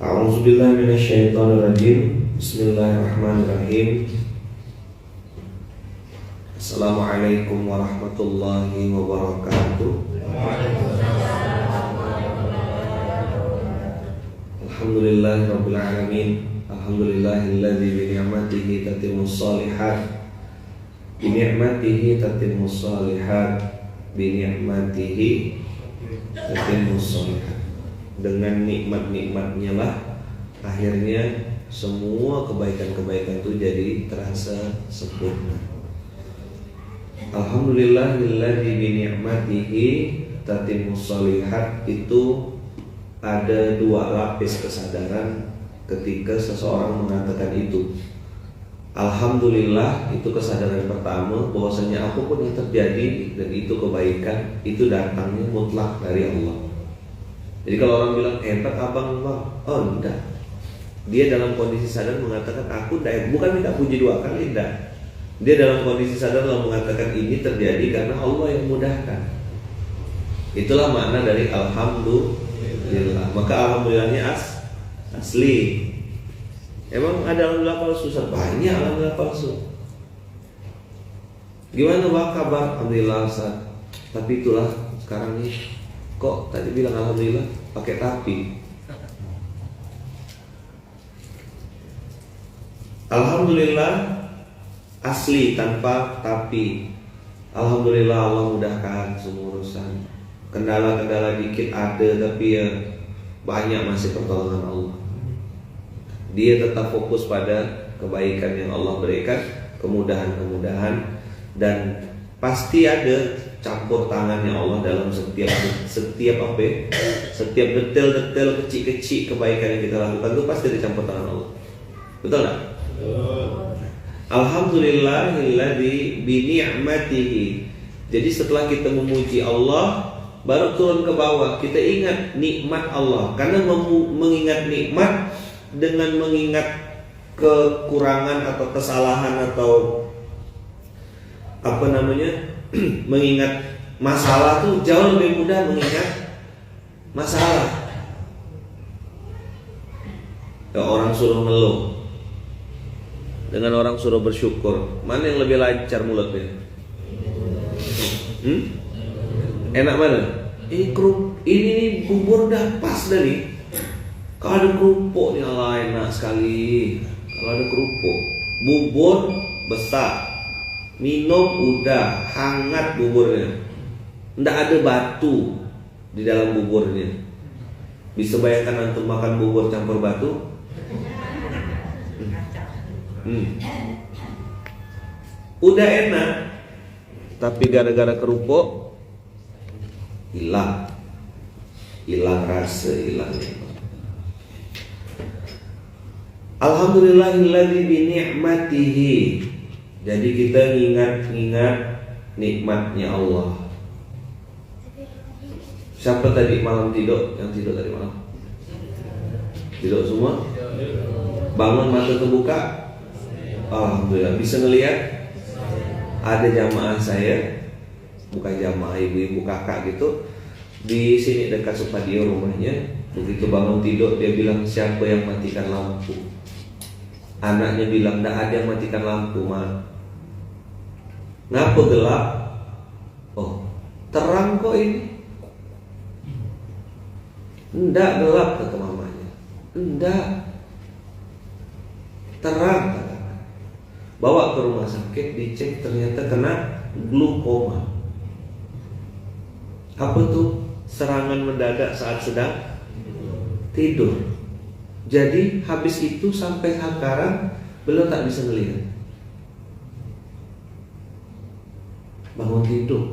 A'udzubillahi minasyaitonirrajim. Bismillahirrahmanirrahim. Assalamualaikum warahmatullahi wabarakatuh. Alhamdulillahirabbil alamin. Alhamdulillahilladzi bi ni'matihi tatimmus shalihat. Bi ni'matihi tatimmus shalihat. Bi ni'matihi tatimmus shalihat. Dengan nikmat-nikmatnya lah akhirnya semua kebaikan-kebaikan itu jadi terasa sempurna. Alhamdulillahilladzi bi ni'matihi tatimmus shalihat. Itu ada dua lapis kesadaran ketika seseorang mengatakan itu. Alhamdulillah, itu kesadaran pertama bahwasanya apapun yang terjadi dan itu kebaikan, itu datangnya mutlak dari Allah. Jadi kalau orang bilang hebat abang, oh enggak. Dia dalam kondisi sadar mengatakan aku enggak, bukan minta puji dua kali, enggak. Dia dalam kondisi sadar lalu mengatakan ini terjadi karena Allah yang mudahkan. Itulah makna dari alhamdulillah. Maka alhamdulillahnya asli. Emang ada alhamdulillah palsu? Banyak alhamdulillah palsu. Gimana kabar? Alhamdulillah Ustaz. Tapi itulah sekarang nih, kok tadi bilang alhamdulillah pakai tapi. Alhamdulillah asli tanpa tapi. Alhamdulillah Allah mudahkan semua urusan. Kendala-kendala dikit ada, tapi ya banyak masih pertolongan Allah. Dia tetap fokus pada kebaikan yang Allah berikan, kemudahan-kemudahan, dan pasti ada campur tangannya Allah dalam setiap detail-detail kecil-kecil kebaikan yang kita lakukan itu pasti ada campur tangan Allah. Betul tak? Alhamdulillahilladzi bi ni'matihi. Jadi setelah kita memuji Allah, baru turun ke bawah kita ingat nikmat Allah. Karena mengingat nikmat dengan mengingat kekurangan atau kesalahan atau mengingat masalah tuh jauh lebih mudah mengingat masalah. Orang suruh ngeluh dengan orang suruh bersyukur, mana yang lebih lancar mulutnya? Enak mana? Ini bubur udah pas dah nih. Kalau ada kerupuk nih Allah enak sekali. Kalau ada kerupuk, bubur besar, minum udah hangat buburnya. Nggak ada batu di dalam buburnya. Bisa bayangkan antum makan bubur campur batu? Udah enak, tapi gara-gara kerupuk hilang rasa, hilang. Alhamdulillahilladzi bi ni'matihi. Jadi kita ingat nikmatnya Allah. Siapa tadi malam tidur? Yang tidur tadi malam? Tidur semua? Bangun mata terbuka? Alhamdulillah. Bisa ngelihat? Ada jamaah saya, bukan jamaah ibu-ibu kakak gitu, di sini dekat Supadio rumahnya. Begitu bangun tidur dia bilang, siapa yang matikan lampu? Anaknya bilang, tidak ada yang matikan lampu, Ma. Ngapa gelap? Oh, terang kok ini. Enggak gelap, kata mamanya. Enggak, terang, kata. Bawa ke rumah sakit, dicek, ternyata kena glukoma. Apa tuh? Serangan mendadak saat sedang tidur. Jadi habis itu sampai sekarang beliau tak bisa melihat. Bangun tidur,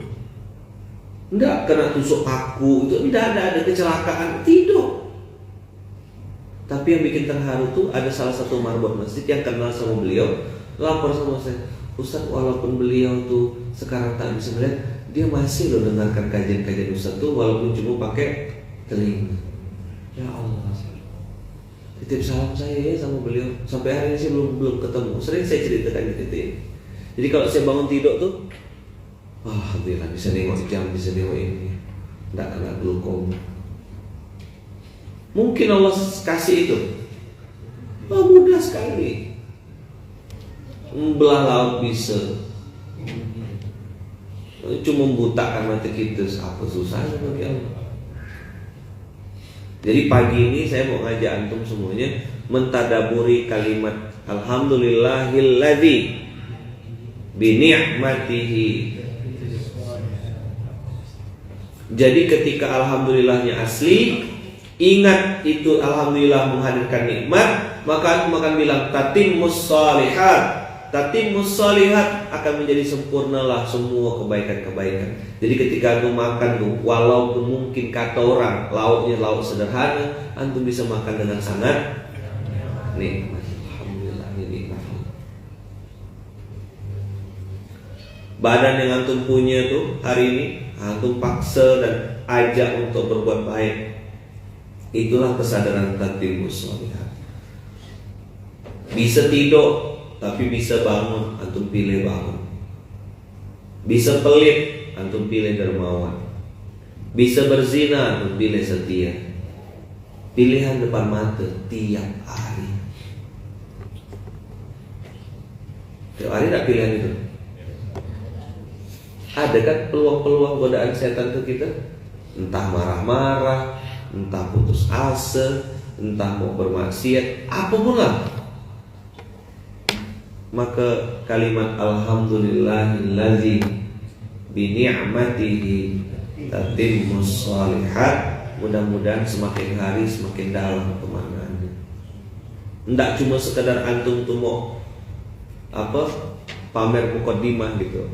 enggak kena tusuk paku, itu enggak ada kecelakaan, tidur. Tapi yang bikin terharu tuh ada salah satu marbot masjid yang kenal sama beliau, lapor sama saya, Ustaz, walaupun beliau tuh sekarang tak bisa melihat, dia masih loh dengarkan kajian-kajian Ustaz tuh walaupun cuma pakai telinga. Ya Allah, titip salam saya ya sama beliau. Sampai hari ini sih belum ketemu. Sering saya ceritakan di titik ini. Jadi kalau saya bangun tidur tuh, alhamdulillah bisa nengok jam, bisa nengok ini. Tidak kena glukoma. Mungkin Allah kasih itu. Oh, mudah sekali. Membelah laut bisa. Cuma membutakan mata kita, apa susahnya bagi Allah. Jadi pagi ini saya mau ngajak antum semuanya mentadaburi kalimat Alhamdulillahilladzi bi ni'matihi. Jadi ketika alhamdulillahnya asli, ingat itu alhamdulillah menghadirkan nikmat, maka antum akan bilang tatimmus shalihat. Tatimmus shalihat akan menjadi sempurnalah semua kebaikan-kebaikan. Jadi ketika antum makan tuh, walaupun mungkin kata orang lauknya lauk sederhana, antum bisa makan dengan sangat nikmat. Alhamdulillah, ini nikmat. Badan yang antum punya tuh hari ini, antum paksa dan ajak untuk berbuat baik. Itulah kesadaran tatimmus shalihat. Bisa tidur tapi bisa bangun, antum pilih bangun. Bisa pelit, antum pilih dermawan. Bisa berzina, antum pilih setia. Pilihan depan mata tiap hari. Tiap hari tak pilihan itu. Ada kan peluang-peluang godaan setan ke kita? Entah marah-marah, entah putus asa, entah mau bermaksiat, apapun lah. Maka kalimat alhamdulillahilladzi bi ni'matihi tatimmus shalihat, mudah-mudahan semakin hari semakin dalam kemaknaannya. Enggak cuma sekedar antum tuh mau pamer mukaddimah gitu.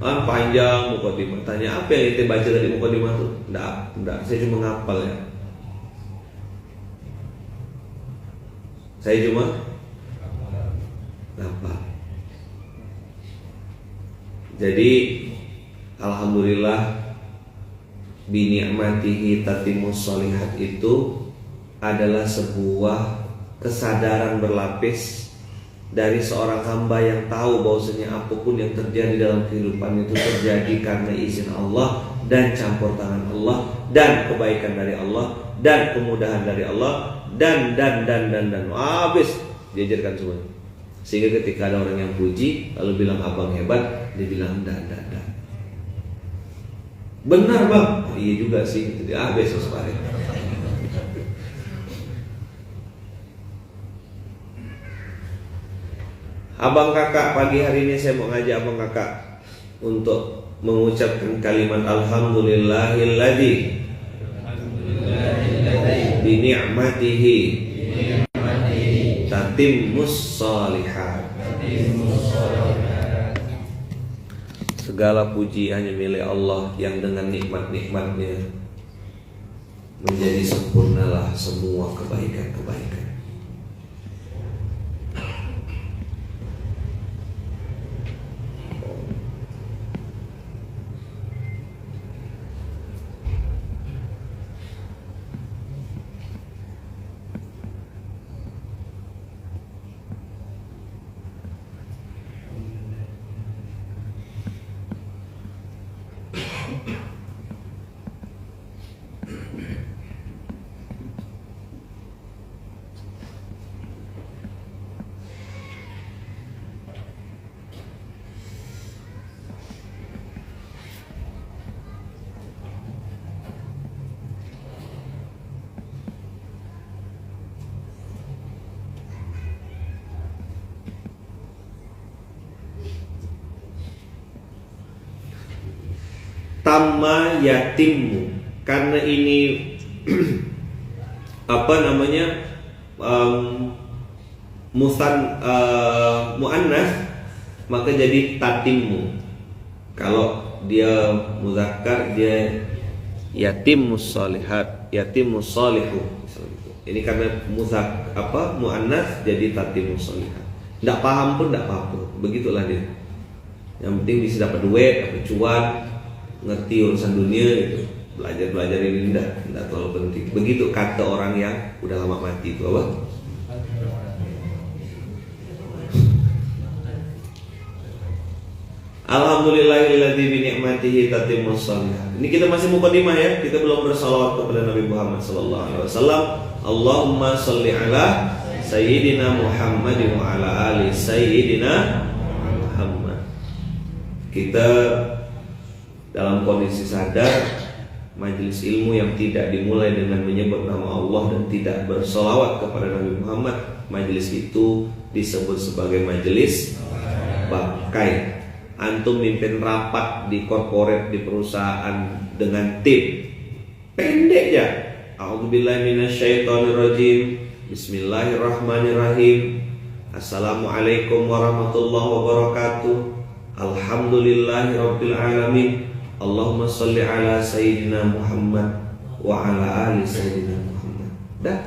Panjang mukaddimah. Tanya apa yang ente baca dari mukaddimah tuh? Enggak, saya cuma ngapal ya. Saya cuma ngapal. Jadi alhamdulillah bi ni'matihi tatimmus shalihat itu adalah sebuah kesadaran berlapis dari seorang hamba yang tahu bahwasanya apapun yang terjadi dalam kehidupan itu terjadi karena izin Allah dan campur tangan Allah dan kebaikan dari Allah dan kemudahan dari Allah dan habis diajarkan semua. Sehingga ketika ada orang yang puji lalu bilang abang hebat, dia bilang enggak. Benar bang? Oh, iya juga sih. Jadi besok sore. Abang kakak, pagi hari ini saya mau ngajak abang kakak untuk mengucapkan kalimat alhamdulillahilladzi bi ni'matihi tatimmus shalihat. Segala puji hanya milik Allah yang dengan nikmat-nikmatnya menjadi sempurnalah semua kebaikan-kebaikan. Tamma yatimmu, karena ini muannas maka jadi tatimmu. Kalau dia muzakkar dia yatimmus shalihat, yatimmus shalihu. Ini karena muannas jadi tatimmus shalihat. Enggak paham pun enggak apa-apa, begitulah dia. Yang penting bisa dapat duit, dapat cuan, ngerti urusan dunia gitu. Belajar ini enggak terlalu penting. Begitu kata orang yang udah lama mati itu apa? Alhamdulillahilladzi bi ni'matihi tatimmus shalihat. Ini kita masih mukadimah ya, kita belum bersalawat kepada Nabi Muhammad sallallahu alaihi wasallam. Allahumma shalli ala sayyidina Muhammadin wa ala ali sayyidina Muhammad. Kita dalam kondisi sadar, majelis ilmu yang tidak dimulai dengan menyebut nama Allah dan tidak bersolawat kepada Nabi Muhammad, majelis itu disebut sebagai majelis bangkai. Antum mimpin rapat di korporat, di perusahaan dengan tim, pendek ya. A'udzubillahi minasyaitonirrajim. Bismillahirrahmanirrahim. Assalamualaikum warahmatullahi wabarakatuh. Alhamdulillahirabbil alamin. Allahumma shalli ala sayyidina Muhammad wa ala ali sayyidina Muhammad. Dah,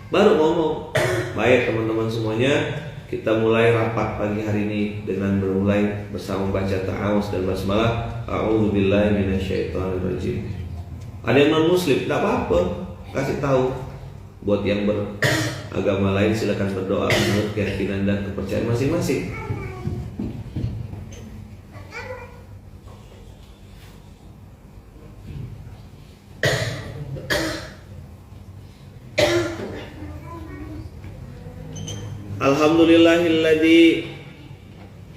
baru ngomong. Baik teman-teman semuanya, kita mulai rapat pagi hari ini dengan bermulai bersama baca ta'awuz dan basmalah. A'udzubillahi minasyaitonirrajim. Ada yang non muslim, tidak apa-apa, kasih tahu. Buat yang beragama lain silakan berdoa menurut keyakinan dan kepercayaan masing-masing. Alhamdulillahilladzi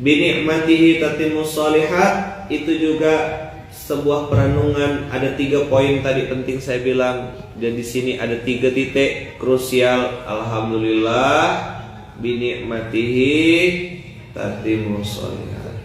bi ni'matihi tatimmus shalihat. Itu juga sebuah perenungan. Ada 3 poin tadi penting saya bilang, dan di sini ada 3 titik krusial. Alhamdulillah bi ni'matihi tatimmus shalihat.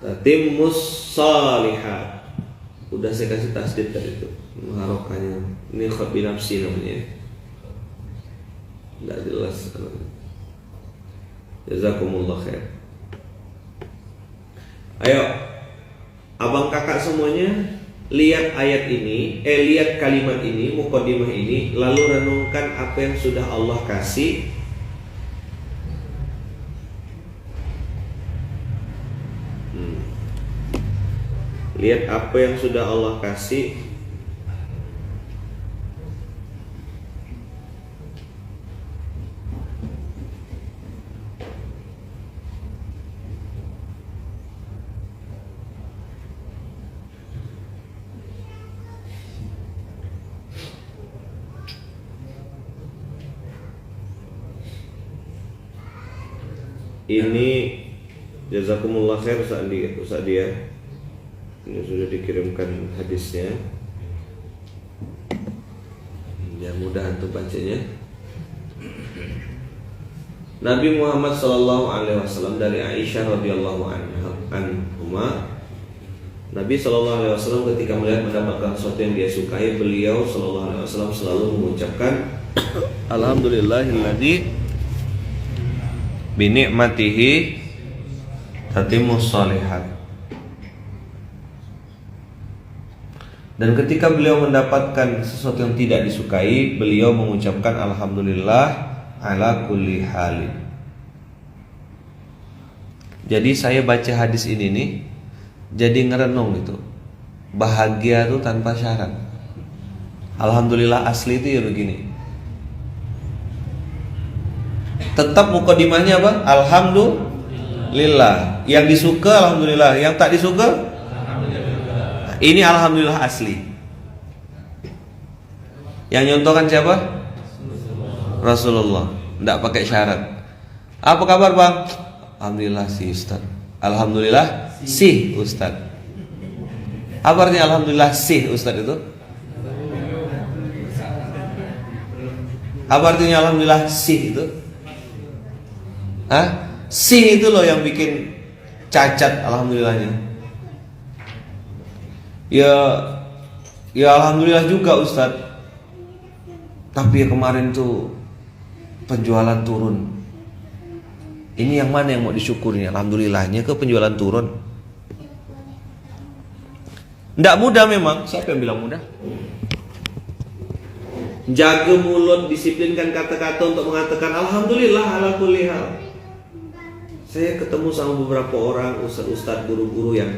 Tatimmus shalihat. Udah saya kasih tasdid tadi itu, harokahnya. Ini khabi nafsi namanya. Enggak jelas. Jazakumullah khair. Ayo, abang kakak semuanya, lihat ayat ini, lihat kalimat ini, mukadimah ini, lalu renungkan apa yang sudah Allah kasih. Lihat apa yang sudah Allah kasih. Ini jazakumullah khair Ustaz dia. Ini sudah dikirimkan hadisnya. Ya, mudah untuk bacanya. Nabi Muhammad sallallahu alaihi wasallam dari Aisyah radhiyallahu anha. Nabi sallallahu alaihi wasallam ketika melihat mendapatkan sesuatu yang dia sukai, beliau sallallahu alaihi wasallam selalu mengucapkan alhamdulillahilladzi bi ni'matihi tatimmus shalihat. Dan ketika beliau mendapatkan sesuatu yang tidak disukai, beliau mengucapkan alhamdulillah ala kulli halin. Jadi saya baca hadis ini nih, jadi ngerenung gitu. Bahagia tuh tanpa syarat. Alhamdulillah asli itu ya begini. Tetap mukadimahnya apa? Alhamdulillah. Yang disuka alhamdulillah, yang tak disuka ini alhamdulillah asli. Yang nyontohkan siapa? Rasulullah. Tidak pakai syarat. Apa kabar bang? Alhamdulillah sih Ustaz. Alhamdulillah sih Ustaz. Apa artinya alhamdulillah sih Ustaz itu? Apa artinya alhamdulillah sih itu? Hah? Sih itu loh yang bikin cacat alhamdulillahnya. Ya alhamdulillah juga Ustadz. Tapi ya kemarin tuh penjualan turun. Ini yang mana yang mau disyukuri? Alhamdulillahnya ke penjualan turun. Tidak mudah memang. Siapa yang bilang mudah? Jaga mulut, disiplinkan kata-kata untuk mengatakan alhamdulillah ala kulli hal. Saya ketemu sama beberapa orang ustaz-ustaz, guru-guru yang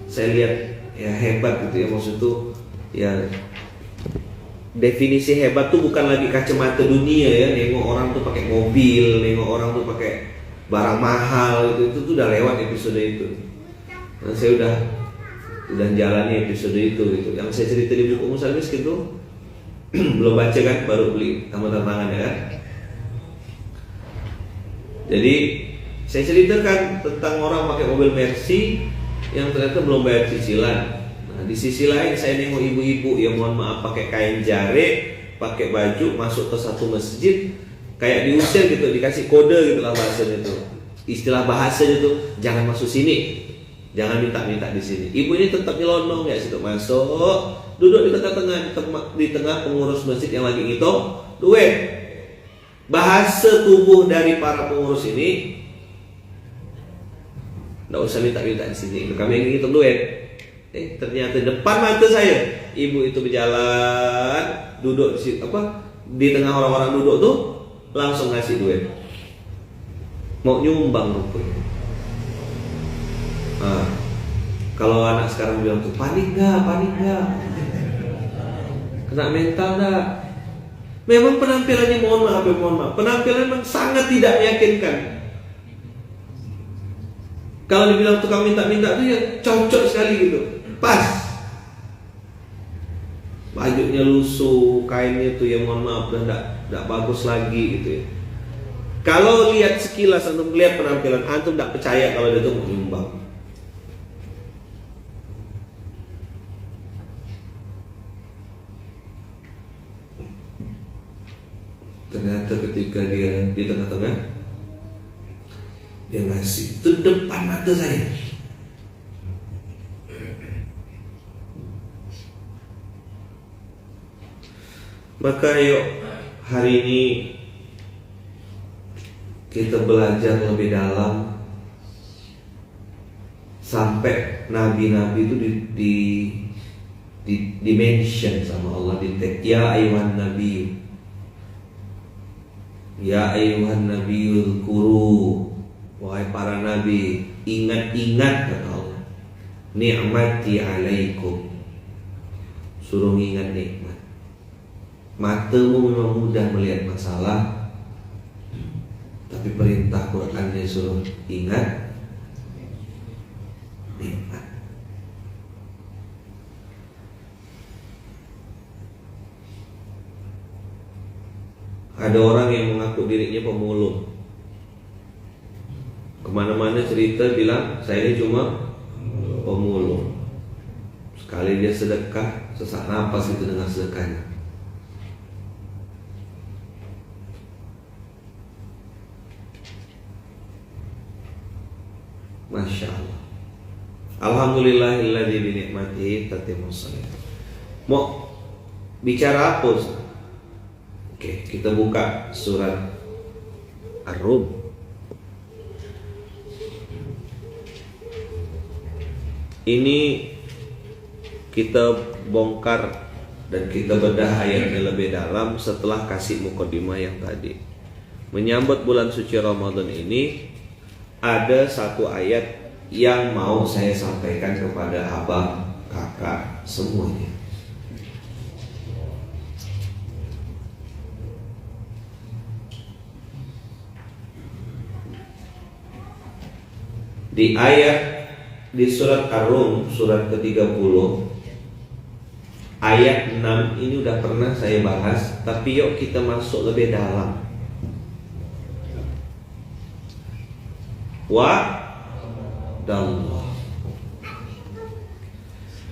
saya lihat ya hebat gitu ya, maksud itu ya definisi hebat tuh bukan lagi kacamata dunia ya, nengok orang tuh pakai mobil, nengok orang tuh pakai barang mahal, itu tuh udah lewat episode itu. Nah, saya udah jalani episode itu gitu. Yang saya cerita di buku Musal Miskin tuh belum baca kan, baru beli sama tantangannya kan. Jadi saya ceritakan tentang orang pakai mobil Mercy yang ternyata belum bayar cicilan. Nah, di sisi lain saya nengok ibu-ibu yang mohon maaf pakai kain jare, pakai baju masuk ke satu masjid kayak diusir gitu, dikasih kode gitu lah bahasanya itu. Istilah bahasanya itu jangan masuk sini, jangan minta-minta di sini. Ibu ini tetap nyelonong ya situ masuk, duduk di tengah-tengah di tengah pengurus masjid yang lagi ngitung duit. Bahasa tubuh dari para pengurus ini, nggak usah minta-minta di sini, kami ingin ngitung duit. Ternyata depan mata saya ibu itu berjalan, duduk di situ, di tengah orang-orang duduk tuh langsung ngasih duit, mau nyumbang rupanya. Kalau anak sekarang bilang tuh panik nggak, kena mental nggak? Memang penampilannya mohon maaf, penampilan memang sangat tidak meyakinkan. Kalau dibilang tukang minta-minta tuh ya cocok sekali gitu, pas. Bajunya lusuh, kainnya tuh ya mohon maaf udah enggak bagus lagi gitu ya. Kalau lihat sekilas antum lihat penampilan antum enggak percaya kalau dia tuh mau nyumbang. Ternyata ketika dia di tengah-tengah, dia ngasih itu depan mata saya. Maka yuk hari ini kita belajar lebih dalam sampai nabi-nabi itu di mention sama Allah, di tag ya ayuhan nabi, ya ayuhan nabi uzkuru, wahai para nabi ingat-ingat kata Allah, ni'mati alaikum, suruh ingat nikmat. Matamu memang mudah melihat masalah, tapi perintah Qurannya suruh ingat nikmat. Ada orang yang mengaku dirinya pemulung, kemana-mana cerita bilang saya ini cuma pemulung. Sekali dia sedekah, sesak napas itu dengan sedekahnya. Masya Allah. Alhamdulillahilladzi bi ni'matihi tatimmus shalihat. Mau bicara apa? Oke, kita buka surat Ar-Rum. Ini kita bongkar dan kita bedah ayatnya lebih dalam setelah kasih mukadimah yang tadi. Menyambut bulan suci Ramadan ini, ada satu ayat yang mau saya sampaikan kepada abang, kakak, semuanya. Di ayat di surat Ar-Rum, surat ke-30, ayat 6 ini udah pernah saya bahas, tapi yuk kita masuk lebih dalam. Wa'dallah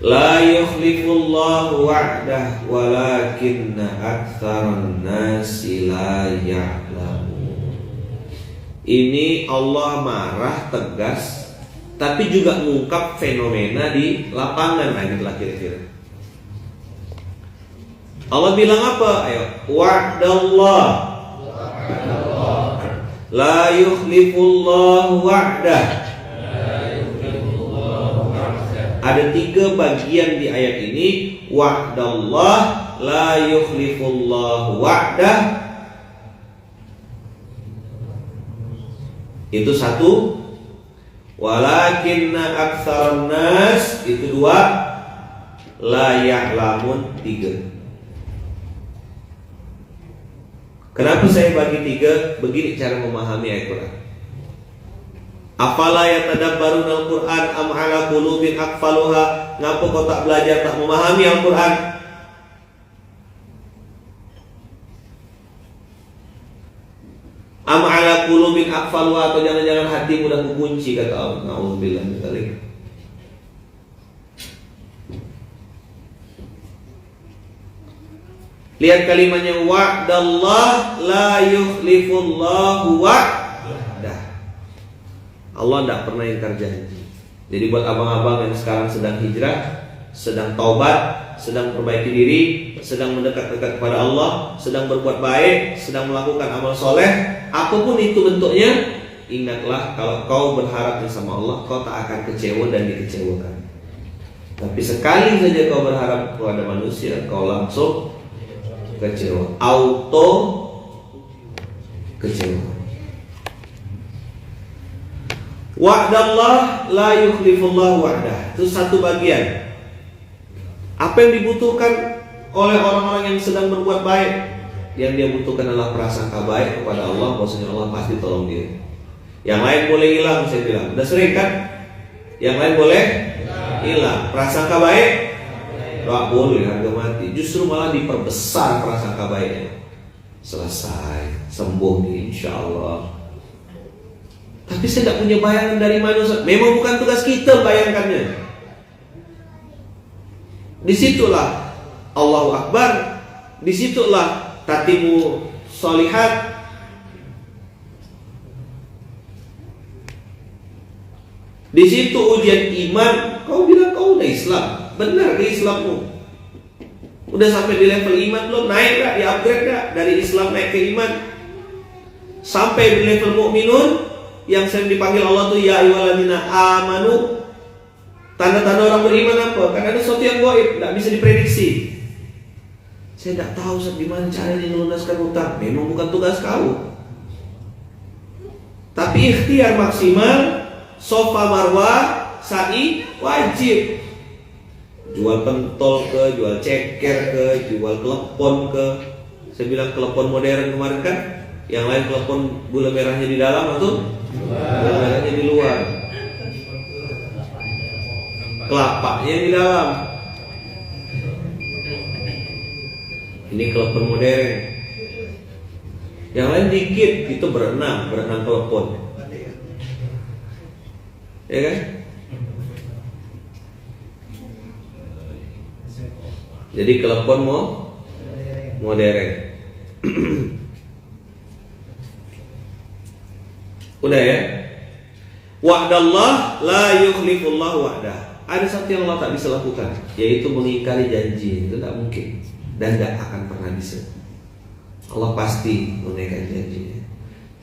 la yukhlifullahu wa'dah walakinna aktsaran nasi la ya'lamun. Ini Allah marah tegas, tapi juga mengungkap fenomena di lapangan. Nah, itulah kira-kira Allah bilang apa? Ayo, wa'dallah la yukhlifullahu wa'dah Ada 3 bagian di ayat ini. Wa'dallah la yukhlifullahu wa'dah. Itu 1. Walakinna aktsaran nas, itu 2. La ya'lamun, 3. Kenapa saya bagi 3? Begini cara memahami ayat Quran. Afala yatadabbaruna al-Quran am ala qulubin aqfaluha? Ngapa kau tak belajar, tak memahami Al-Quran? Am ala qulubin aqfaluha, atau jangan-jangan hatimu dah kukunci, kata Allah. Nauzubillah min dzalik. Lihat kalimatnya, wa'dallah la yukhlifullahu wa'dah. Allah tidak pernah ingkar janji. Jadi buat abang-abang yang sekarang sedang hijrah, sedang taubat, sedang perbaiki diri, sedang mendekat-dekat kepada Allah, sedang berbuat baik, sedang melakukan amal soleh, apapun itu bentuknya, ingatlah kalau kau berharap sama Allah, kau tak akan kecewa dan dikecewakan. Tapi sekali saja kau berharap kepada manusia, kau langsung kecewa, auto kecewa. Wa'dallah la yukhlifullahu wa'dah. Itu 1 bagian. Apa yang dibutuhkan oleh orang-orang yang sedang berbuat baik? Yang dia butuhkan adalah prasangka baik kepada Allah, bahwasanya Allah pasti tolong dia. Yang lain boleh hilang, saya bilang. Udah sering kan? Yang lain boleh hilang. Prasangka baik tak boleh, harga mati. Justru malah diperbesar prasangka baiknya. Selesai, sembuh nih insyaallah. Tapi saya tidak punya bayangan dari mana. Memang bukan tugas kita bayangkannya. Disitulah Allahu Akbar, disitulah tatimu solihat. Di situ ujian iman. Kau bilang kau udah Islam, benar ke Islammu? Udah sampai di level iman belum? Naik gak? Di upgrade gak? Dari Islam naik ke iman? Sampai di level mukminun yang sering dipanggil Allah tuh ya ayyuhalladzina amanu. Tanda-tanda orang beriman apa? Karena ada sesuatu yang gaib, tidak bisa diprediksi. Saya tidak tahu di mana caranya melunaskan hutang. Memang bukan tugas kau. Tapi ikhtiar maksimal, sofa marwah, sa'i wajib. Jual pentol ke, jual ceker ke, jual klepon ke. Saya bilang klepon modern kemarin kan, yang lain klepon gula merahnya di dalam atau gula merahnya di luar, kelapanya di dalam. Ini klepon modern. Yang lain dikit, itu berenang klepon, ya kan? Jadi klepon modern. Udah ya. Wa'dallah la yukhlifullahu wa'dah. Ada satu yang Allah tak bisa lakukan, yaitu mengingkari janji. Itu tak mungkin dan tidak akan pernah bisa. Allah pasti menunaikan janjinya.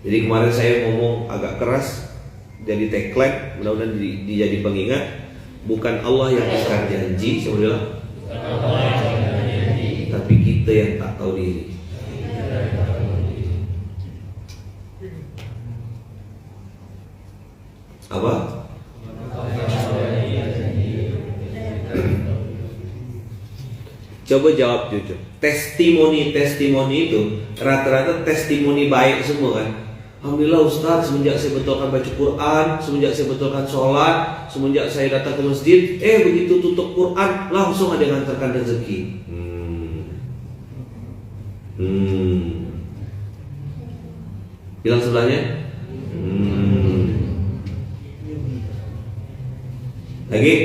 Jadi kemarin saya ngomong agak keras, jadi tagline, mudah-mudahan jadi pengingat. Bukan Allah yang ingkar janji, saya bilang, tapi kita yang tak tahu diri. Apa? Coba jawab jujur. Testimoni itu rata-rata testimoni baik semua kan. Alhamdulillah Ustaz, semenjak saya betulkan baca Quran, semenjak saya betulkan sholat, semenjak saya datang ke masjid, begitu tutup Quran langsung ada yang hantarkan rezeki. Bilang sebelahnya. Lagi.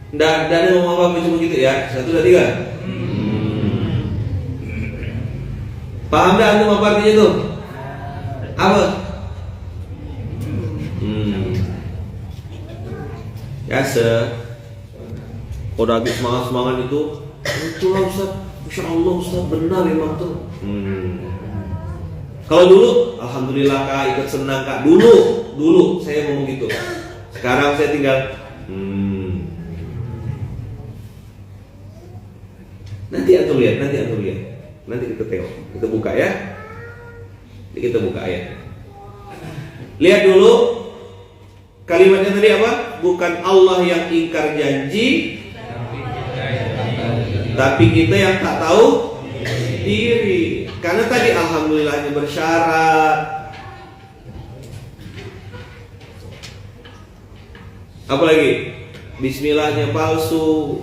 Nggak ada ngomong apa cuma gitu ya. 1, 2, 3. Paham dah antum apa artinya itu? Apa? Ya udah habis semangat itu. Itulah Ustaz, Masya Allah Ustaz, benar memang tuh. Kalau dulu, Alhamdulillah Kak, ikut senang Kak. Dulu saya ngomong gitu. Sekarang saya tinggal nanti antum lihat. Nanti kita tengok. Kita buka ya. Ini kita buka ayat. Lihat dulu kalimatnya tadi apa? Bukan Allah yang ingkar janji, tapi kita yang tak tahu diri. Karena tadi alhamdulillahnya bersyarat. Apalagi bismillahnya palsu.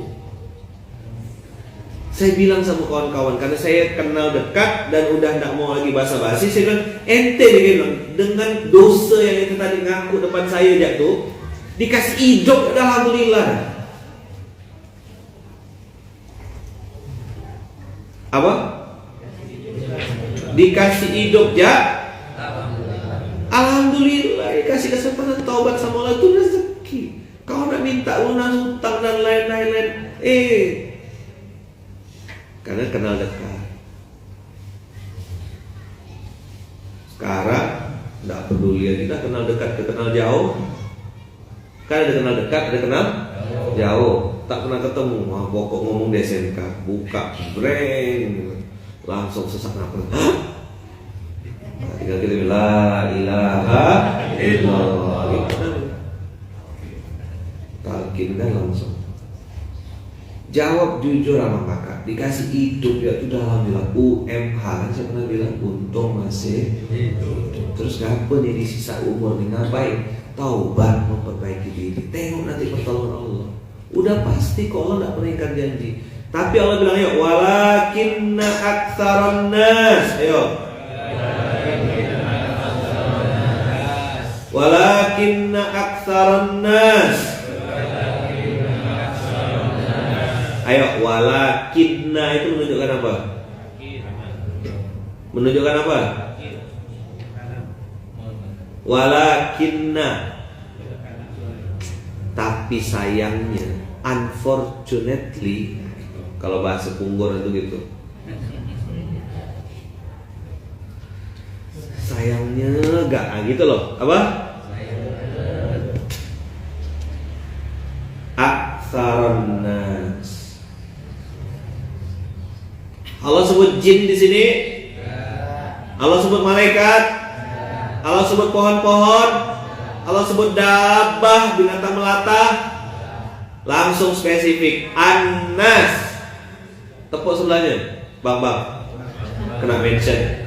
Saya bilang sama kawan-kawan, karena saya kenal dekat dan udah tidak mau lagi basa-basi, saya bilang, ente dia bilang, dengan dosa yang itu tadi ngaku depan saya jatuh, dikasih hidup, alhamdulillah. Apa? Dikasih hidup ya? Alhamdulillah, dikasih kesempatan taubat sama Allah itu rezeki. Kau nak minta lunas hutang dan lain-lain, karena kenal dekat. Sekarang tidak peduli kita kenal dekat, kita kenal jauh. Kan ada kenal dekat, ada kenal jauh. Tak pernah ketemu, pokok ngomong di SMK, buka breng, langsung sesak nafas. Tinggal kita bilang la ilaha illallah. Talkin kan langsung. Jawab jujur sama kakak, dikasih hidup ya sudah alhamdulillah. UMH kan saya pernah bilang, untung masih hidup. Terus kapan nih di sisa umur nih ngapain? Taubat, memperbaiki diri. Tengok nanti pertolongan Allah. Udah pasti kok Allah tidak pernah ingkar janji. Tapi Allah bilang ayo walakinna aktsaran nas. Ayo. Walakinna aktsaran nas. Ayo, walakinna itu menunjukkan apa? Menunjukkan apa? Walakinna. Tapi sayangnya, unfortunately, kalau bahasa Punggur itu gitu. Sayangnya gak gitu loh. Apa? Aktsaran nas. Allah sebut jin di sini. Allah sebut malaikat. Allah sebut pohon-pohon. Allah sebut dabbah, binatang melata. Langsung spesifik. An-nas. Tepuk sebelahnya. Bang. Kena mention.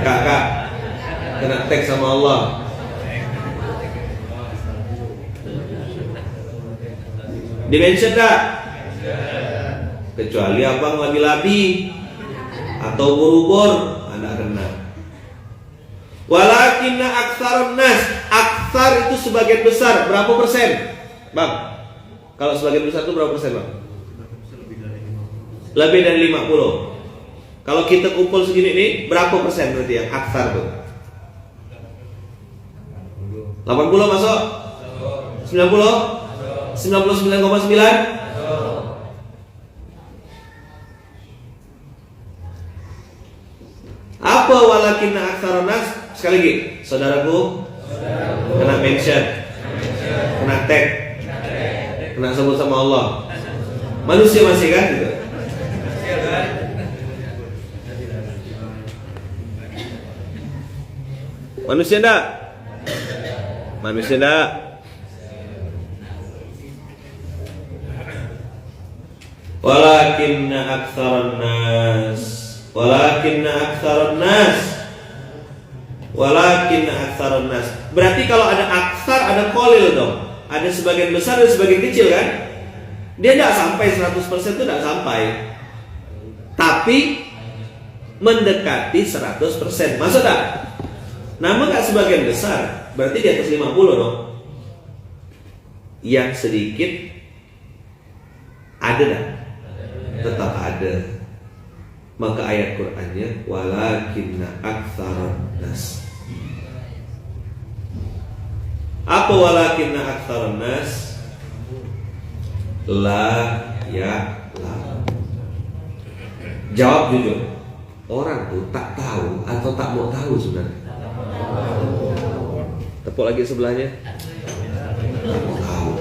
Kakak. Kena tag sama Allah. Dimention tak? Kecuali abang lagi labi atau ubur-ubur, anda kena. Walakinna aktsarun nas. Aktsar itu sebagian besar. Berapa persen? Bang, kalau sebagian besar itu berapa persen, bang? Lebih dari 50. Kalau kita kumpul segini nih, berapa persen berarti yang aktsar tuh? 80 masuk? 90? 99,9? Apa walakinna aktsaran nas? Sekali lagi, saudaraku, kena mention, kena tag, kena sebut sama Allah. Manusia masih kan gitu. Manusia enggak? Manusia enggak? Walakinna aktsaran nas. Walakinna aktsaran nas. Walakinna aktsaran nas. Berarti kalau ada aksar ada qalil dong. Ada sebagian besar dan sebagian kecil kan? Dia tidak sampai 100% itu tidak sampai. Tapi mendekati 100%. Maksud tak? Namun gak sebagian besar. Berarti di atas 50 dong. Yang sedikit ada tak? Tetap ada. Maka ayat Qur'annya walakinna aktsaran nas. Apa walakinna aktsaran nas? La ya'lam. Jawab jujur. Orang tuh tak tahu atau tak mau tahu sebenarnya. Tepuk lagi sebelahnya. Kamu tahu.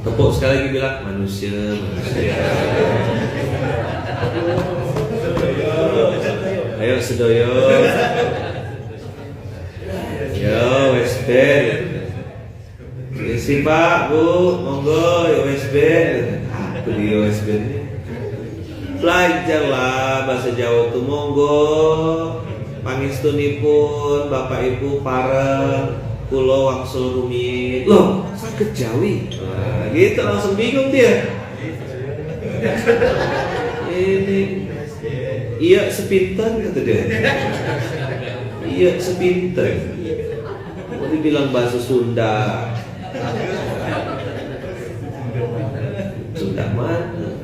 Tepuk sekali lagi bilang manusia. Ayo sedoyo. Yo wes ben. Isi Pak, Bu, monggo ya wes ben. Apa dia wes ben? Belajarlah bahasa Jawa tuh monggo. Pangestunipun Bapak Ibu pareng kula wangsul rumit. Loh, saged Jawi. Nah, gitu langsung bingung dia. Ini iya sepinter kata dia. Iya sepinter. Mau dibilang bahasa Sunda. Sunda mana?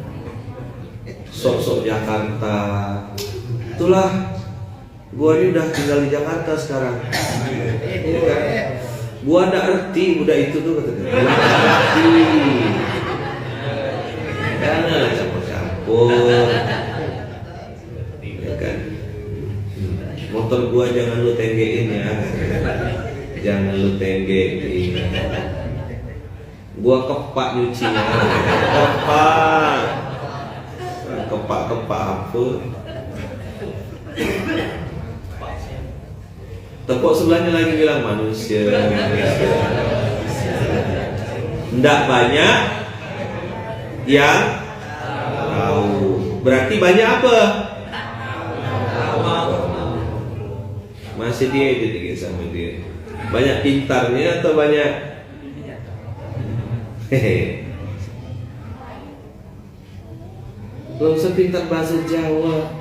Sok-sok Jakarta. Itulah. Gua ini udah tinggal di Jakarta sekarang. Iya kan? Gua nggak ngerti udah itu tuh kata dia. Ngerti. Jangan campur-campur. Ya kan? Motor gua jangan lu tenggein ya. Jangan lu tenggein. Gua kepak nyucinya. Kepak. Kepak-kepak apa? Tepuk sebelahnya lagi bilang manusia. Nggak banyak yang tahu. Berarti banyak apa? Masih dia itu sama dia. Banyak pintarnya atau banyak? Hehe. Belum sepintar bahasa Jawa.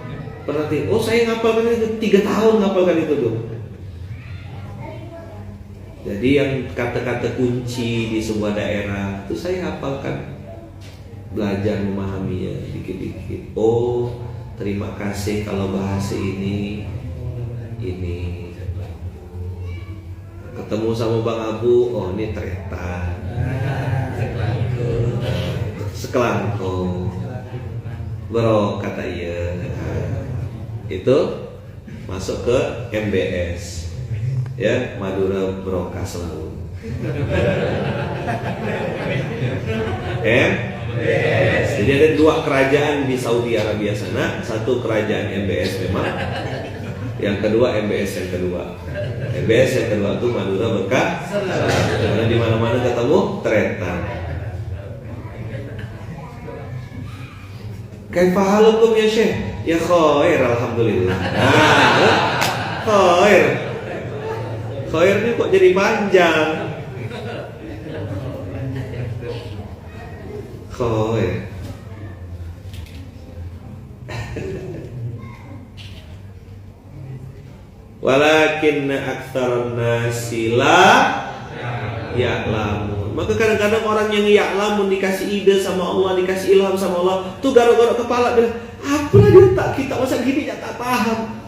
Perhati. Oh saya ngapalkan itu 3 tahun ngapalkan itu tuh. Jadi yang kata-kata kunci di sebuah daerah itu saya hafalkan, belajar memahaminya dikit-dikit. Oh, terima kasih kalau bahasa ini. Ketemu sama Bang Abu, oh ini ternyata sekelangkung. Bro kata iya. Itu masuk ke MBS. Ya, Madura Broka selalu. MBS. Jadi ada 2 kerajaan di Saudi Arabia sana, satu kerajaan MBS memang, yang kedua MBS yang kedua. MBS yang kedua itu Madura Berkah. Karena di mana-mana ketemu tretan. Kaifa halukum ya Syekh? Ya khair alhamdulillah. Nah, khair. Khairnya kok jadi panjang. Khair. Walakinna aktsarun nasi la ya'lamun. Maka kadang-kadang orang yang ya'lamun dikasih ide sama Allah, dikasih ilham sama Allah, tuh garuk-garuk kepala bilang, apalah dia tak kita masa gini tak paham.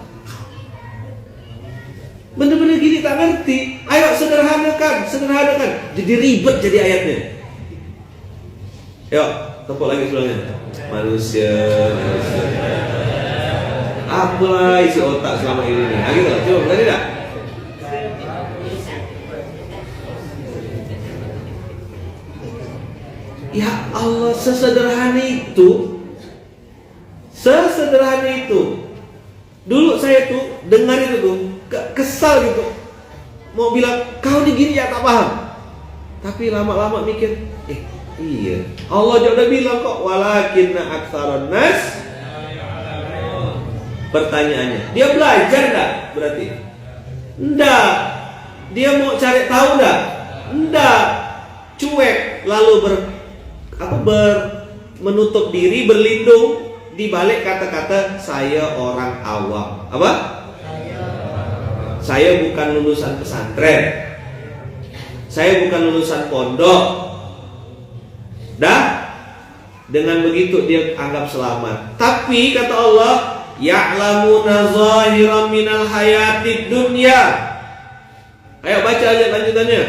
Bener-bener gini tak ngerti. Ayo sederhanakan. Jadi ribet jadi ayatnya. Yuk, tepuk lagi sebelumnya. Manusia. Apalah isi otak selama ini nih. Ah gitu lah, coba berani tak? Ya Allah, sesederhana itu. Dulu saya tuh dengar itu tuh kesal gitu, mau bilang kau ini gini ya tak paham. Tapi lama-lama mikir, iya Allah juga udah bilang kok walakinna aktsarun nas. Pertanyaannya, dia belajar enggak? Berarti enggak. Dia mau cari tahu enggak? Enggak. Cuek, lalu menutup diri, berlindung di balik kata-kata saya orang awam. Apa? Saya bukan lulusan pesantren. Saya bukan lulusan pondok. Dah, dengan begitu dia anggap selamat. Tapi kata Allah, ya'lamuna zahiran minal hayatid dunya. Ayo baca ayat lanjutannya.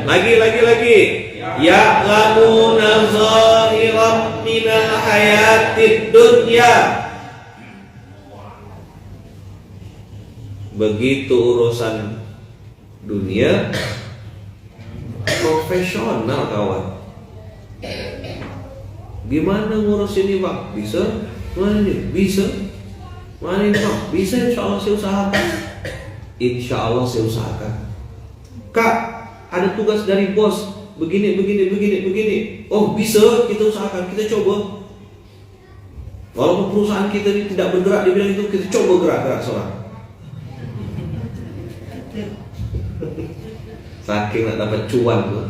Lagi. Ya'lamuna zahiran minal hayatid dunya Begitu urusan dunia, profesional kawan. Gimana ngurus ini Pak? Bisa? Mana ini? Bisa? Mana ini Pak? Bisa, insya Allah saya usahakan. Insya Allah saya usahakan. Kak, ada tugas dari bos, begini. Oh bisa, kita usahakan, kita coba. Walaupun perusahaan kita ini tidak bergerak di bidang itu, kita coba gerak-gerak seorang. Saking nak dapat cuan tuh.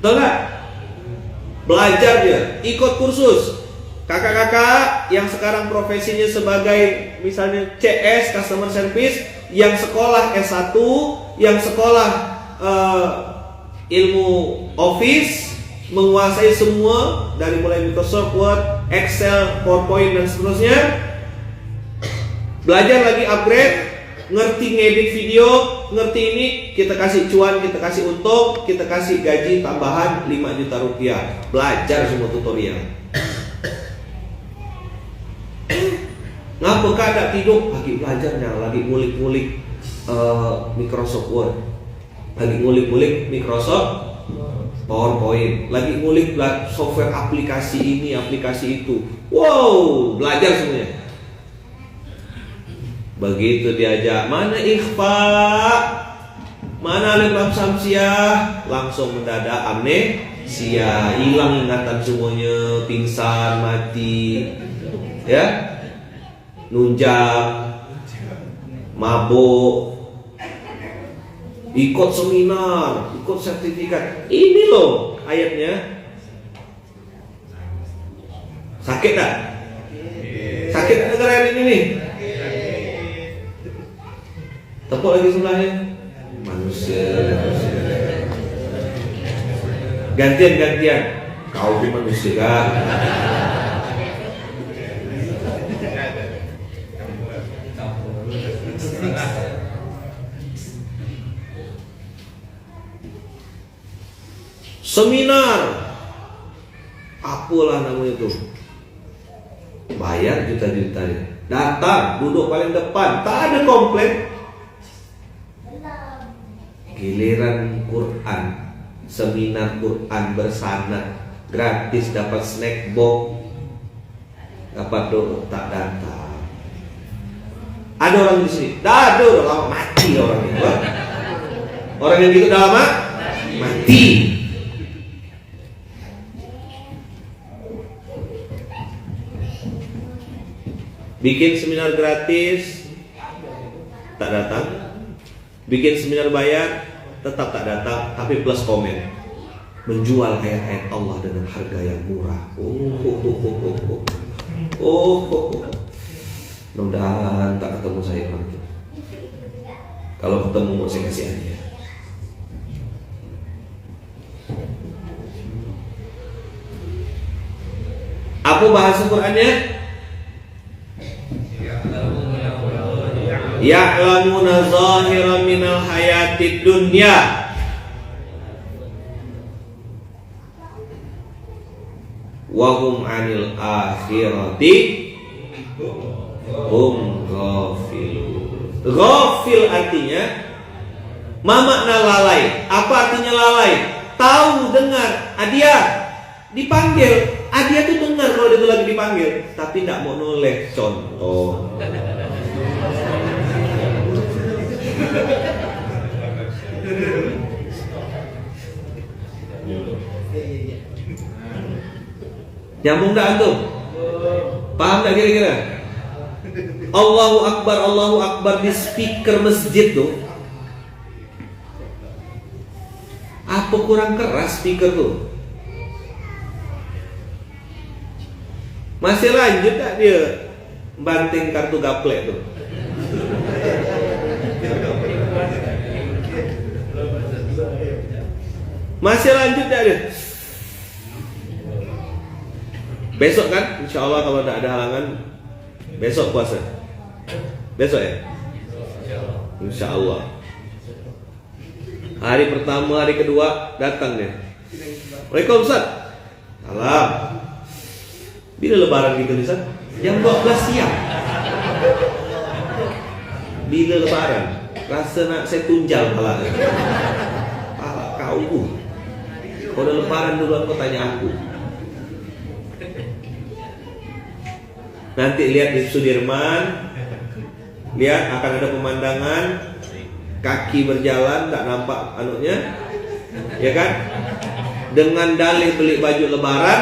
Betul nggak? Belajar dia, ikut kursus. Kakak-kakak yang sekarang profesinya sebagai misalnya CS, Customer Service, yang sekolah S1, yang sekolah ilmu Office, menguasai semua dari mulai Microsoft Word, Excel, PowerPoint dan seterusnya. Belajar lagi upgrade, ngerti ngedit video, ngerti ini, kita kasih cuan, kita kasih untung, kita kasih gaji tambahan 5 juta rupiah. Belajar semua tutorial. Ngapa kak tak tidur? Lagi belajarnya, lagi ngulik-ngulik Microsoft Word, lagi ngulik-ngulik Microsoft PowerPoint, lagi ngulik software aplikasi ini, aplikasi itu. Wow, belajar semuanya. Begitu diajak, mana ikhfa, mana alif lam samsiah, langsung mendadak amnesia, hilang ingatan semuanya, pingsan, mati, ya, nunjang, mabuk, ikut seminar, ikut sertifikat. Ini loh ayatnya. Sakit tak? Sakit tak negara ini nih? Tepuk lagi sebelahnya. Manusia. Gantian. Kau di manusia kan? Seminar, apalah namanya itu, bayar juta-jutanya, datang, duduk paling depan, tak ada komplain. Giliran Quran, seminar Quran bersanad, gratis, dapat snack box, dapat doa, tak datang. Ada orang di sini, dah ada, udah lama mati orang itu. Orang yang gitu udah lama mati. Bikin seminar gratis, tak datang. Bikin seminar bayar, tetap tak datang. Tapi plus komen, menjual ayat-ayat Allah dengan harga yang murah. Mudah-mudahan tak ketemu saya orang itu. Kalau ketemu mau saya kasih hadiah. Apa bahasa Qurannya? Ya'lamuna zahiran minal hayatid dunya wa hum 'anil akhirati hum ghafilun. Ghafil artinya ma makna lalai. Apa artinya lalai? Tahu, dengar, dia dipanggil, dia tuh dengar kalau dia tuh lagi dipanggil, tapi tidak mau noleh. Contoh, nyambung tak antum? Paham tak kira-kira? Allahu Akbar di speaker masjid tuh. Apa kurang keras speaker tuh? Masih lanjut tak dia banting kartu gaplek tuh? Masih lanjut tak dia? Besok kan, insya Allah kalau tidak ada halangan, besok puasa. Besok ya? Insya Allah. Hari pertama, hari kedua datang dia. Waalaikumsalam Ustaz. Salam. Bila lebaran gitu Ustaz? Jam 12 siang. bila lebaran. Rasa nak saya tunjal pala. Pala kau tu. Kau dah lebaran dulu kau tanya aku. Nanti lihat di Sudirman, lihat akan ada pemandangan kaki berjalan tak nampak anunya, ya kan? Dengan dalih beli baju lebaran,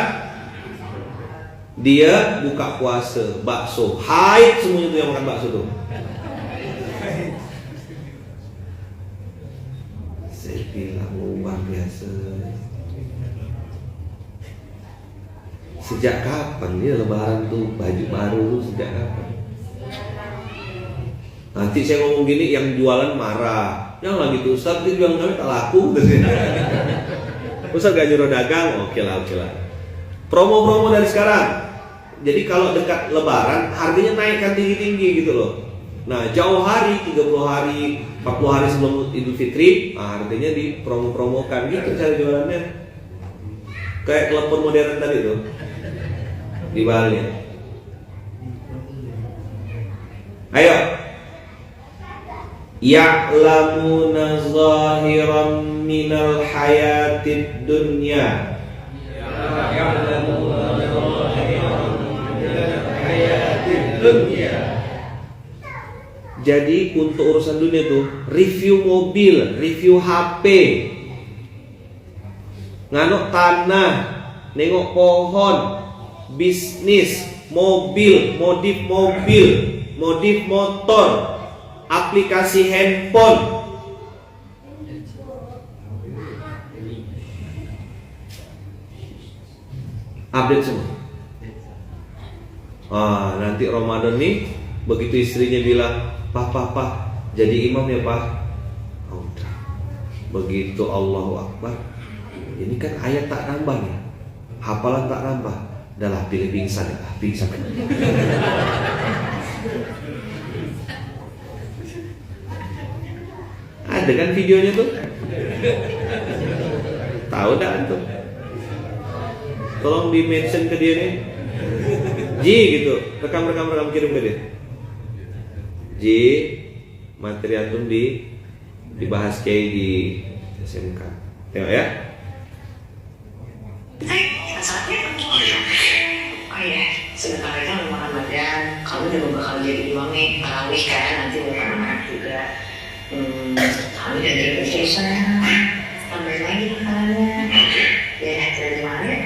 dia buka puasa, bakso, haid semuanya tuh yang makan bakso tuh. Saya bilang luar biasa. Sejak kapan dia lebaran tuh baju baru tuh sejak kapan? Nanti saya ngomong gini yang jualan marah. Yang lagi tuh Ustaz dia jualan kami tak laku. Ustaz gak nyuruh dagang, oke lah. Promo-promo dari sekarang. Jadi kalau dekat lebaran harganya naikkan tinggi-tinggi gitu loh. Nah jauh hari, 30 hari, 40 hari sebelum Idul Fitri, harganya dipromo-promokan gitu cara jualannya. Kayak telepon modern tadi tuh dibalik. Ayo. Ya'lamuna zahiran minal hayatid dunya. Ya'lamuna zahiran minal hayatid dunya. Jadi untuk urusan dunia tuh review mobil, review HP, nganok tanah, nengok pohon, bisnis, mobil, modif motor, aplikasi handphone. Update semua. Nanti Ramadan nih, begitu istrinya bilang, Pak, jadi imam ya Pak. Udah. Begitu Allahu Akbar. Ini kan ayat tak nambah ya, hafalan tak nambah. Adalah pilih pingsan ya, pingsan. Ada kan videonya tuh? Tahu dah tuh. Tolong di mention ke dia nih. Ji gitu, rekam kirim ke dia. Ji, materi antum dibahas kayak di SMK. Tengok ya. Sebentar lagi kan mau Ramadan, kamu juga bakal jadi imam nih, tarawih kan, nanti buat anak-anak juga. Kamu jadi invitation, tambahin lagi pahalanya. Ya, dari mana ya?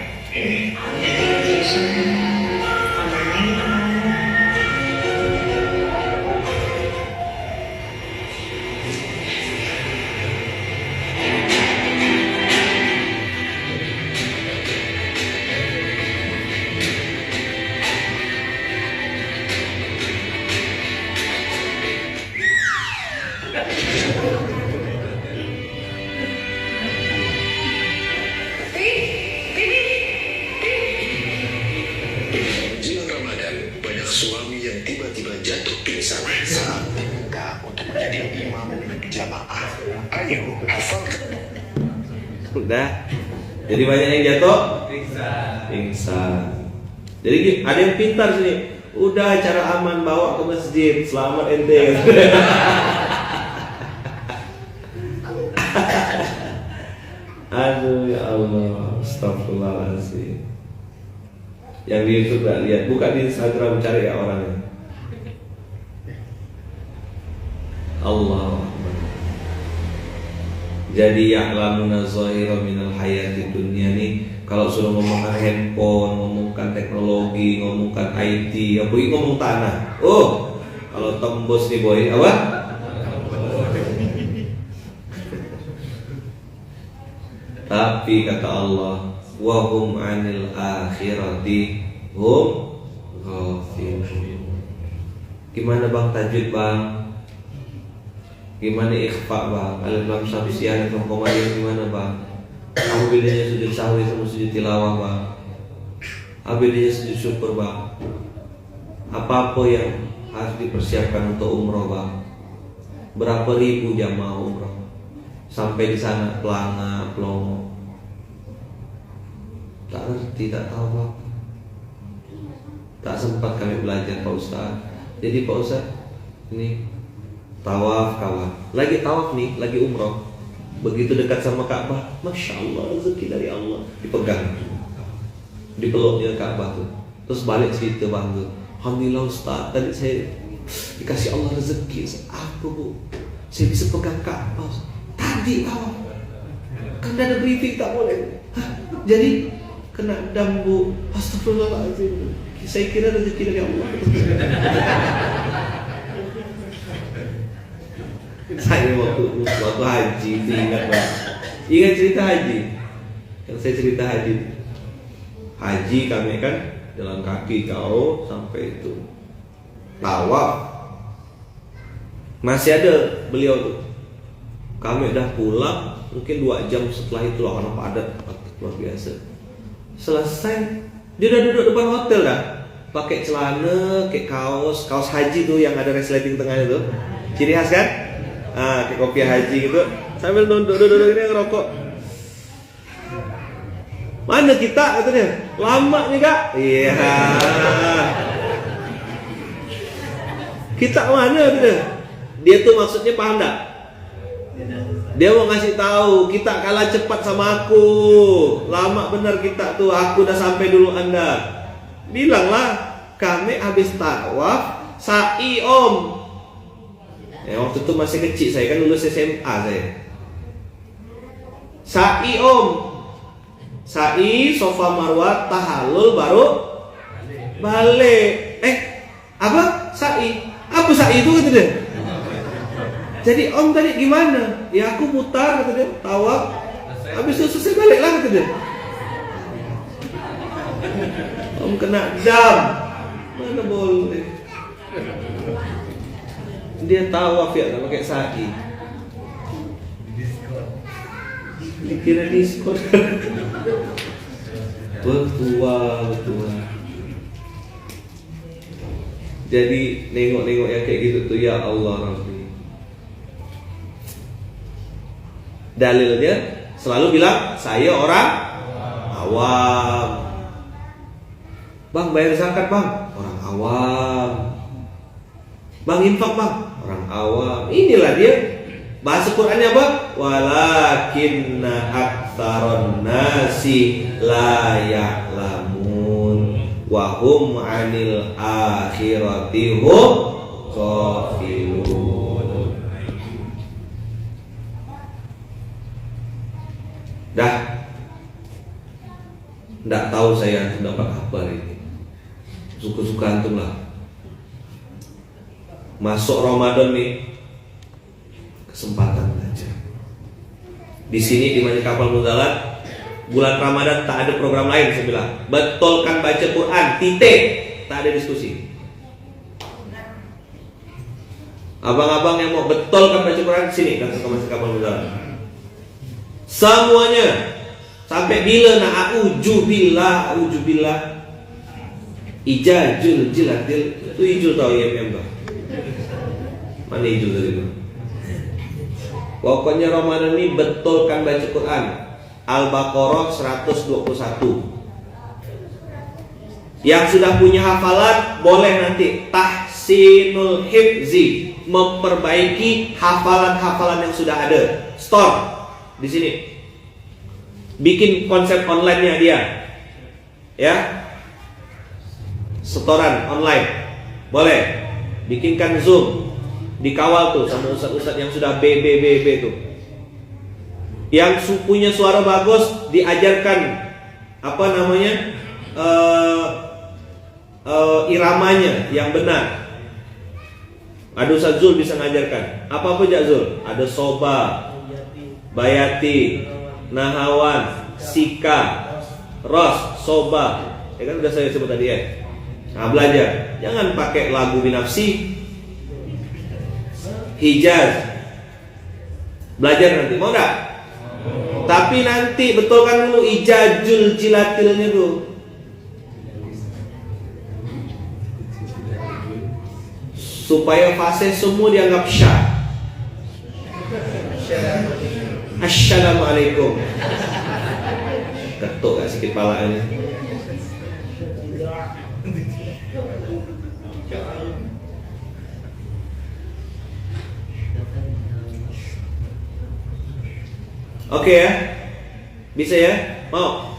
Kamu jadi invitation, tambahin lagi pahalanya. Udah. Jadi banyak yang jatuh pingsan. Jadi ada yang pintar sini. Udah cara aman, bawa ke masjid. Selamat ente. Aduh ya Allah, astagfirullahaladzim. Yang di YouTube gak lihat, buka di Instagram cari ya orangnya. Allah. Jadi ya'lamuna zahira minal hayati dunia nih, kalau sudah ngomongkan handphone, ngomongkan teknologi, ngomongkan IT, apalagi ngomong tanah. Oh, kalau tembus nih boy, apa? Tapi kata Allah, wa hum 'anil akhirati hum ghafilun. Gimana Bang tajwid Bang? Gimana ikhfa Bang? Alif lam samsiah dan komadin gimana Bang? Apa bedanya sujud sahwi sama sujud tilawah Bang? Apa bedanya sujud syukur Bang? Apa yang harus dipersiapkan untuk umroh Bang? Berapa ribu jamaah umroh? Sampai di sana pelanga, pelongo. Tak ngerti, tak tahu Bang. Tak sempat kami belajar Pak Ustaz. Jadi Pak Ustaz, ini Tawaf kawan, lagi tawaf nih, lagi umroh. Begitu dekat sama Ka'bah, Masya Allah, rezeki dari Allah. Dipegang, dipeluknya Ka'bah tuh. Terus balik cerita bangga, alhamdulillah Ustaz, tadi saya dikasih Allah rezeki. Apa bu? Saya bisa pegang Ka'bah. Tadi tawaf, kan ada briefing tak boleh. Hah? Jadi kena dam bu. Astagfirullahaladzim. Saya kira rezeki dari Allah. Saya waktu haji itu ingat cerita haji. Yang saya cerita haji kami kan jalan kaki kau sampai itu tawaf. Masih ada beliau tuh. Kami udah pulang mungkin 2 jam setelah itu lah, karena padat luar biasa. Selesai dia udah duduk depan hotel dah, pakai celana, kayak kaos haji tuh yang ada resleting tengahnya tuh, ciri khas kan? Kayak kopiah haji gitu, sambil duduk ini ngerokok. Mana kita katanya? Lama nih kak? Iya. Kita mana katanya? Dia tuh maksudnya paham tak? Dia mau ngasih tahu kita kalah cepat sama aku. Lama benar kita tuh. Aku udah sampai dulu Anda. Bilanglah kami habis tawaf sa'i om. Ya, waktu itu masih kecil saya kan lulus SMA saya. Sa'i om. Sa'i Sofa Marwah tahallul baru balik. Apa? Sa'i. Apa sa'i itu kata dia? Jadi om tadi gimana? Ya aku mutar kata dia, tawaf. Habis itu selesai balik lah kata dia. Om kena dam. Mana boleh. Dia tawaf ya tak pakai sa'i. Dikira diskon. Betul. Jadi nengok-nengok yang kayak gitu tuh, ya Allah Rabbi. Dalilnya selalu bilang saya orang awam. Bang bayar zakat bang, orang awam. Bang infak bang, orang awam. Inilah dia bahasa Qur'annya apa? Walakinna aktsaron nasi la ya'lamun wa hum 'anil akhirati hum ghafilun. Dah, nggak tahu saya dapat kabar ini. Suka-suka antum lah. Masuk Ramadan nih, kesempatan belajar. Di sini di Masjid Kapal Muzalat, bulan Ramadan tak ada program lain saya bilang. Betulkan baca Quran, titik, tak ada diskusi. Abang-abang yang mau betulkan baca Quran sini datang ke Masjid Kapal Muzalat. Semuanya sampai bila nak a'udzubillah ijazul jilatil itu ijul tau IMM tau. Mana ijul tadi itu? Pokoknya Ramadan ini betulkan baca Quran. Al-Baqarah 121. Yang sudah punya hafalan boleh nanti tahsinul hifzi, memperbaiki hafalan-hafalan yang sudah ada. Store di sini. Bikin konsep online-nya dia. Ya. Setoran online. Boleh. Bikinkan Zoom. Dikawal tuh sama ustaz-ustaz yang sudah BBBB tuh. Yang punya suara bagus diajarkan apa namanya? Iramanya yang benar. Ada Ustaz Zul bisa ngajarkan. Apa Jak Zul? Ada soba, bayati, nahawan, sika, ros, soba. Ya kan udah saya sebut tadi ya. Nah, belajar. Jangan pakai lagu binafsi. Hijaz. Belajar nanti, mau enggak? Tapi nanti betulkan dulu ijazul jilatilnya tuh. Supaya fase semua dianggap syah. Assalamualaikum. Ketuk gak sikit palanya. Oke ya? Bisa ya? Mau?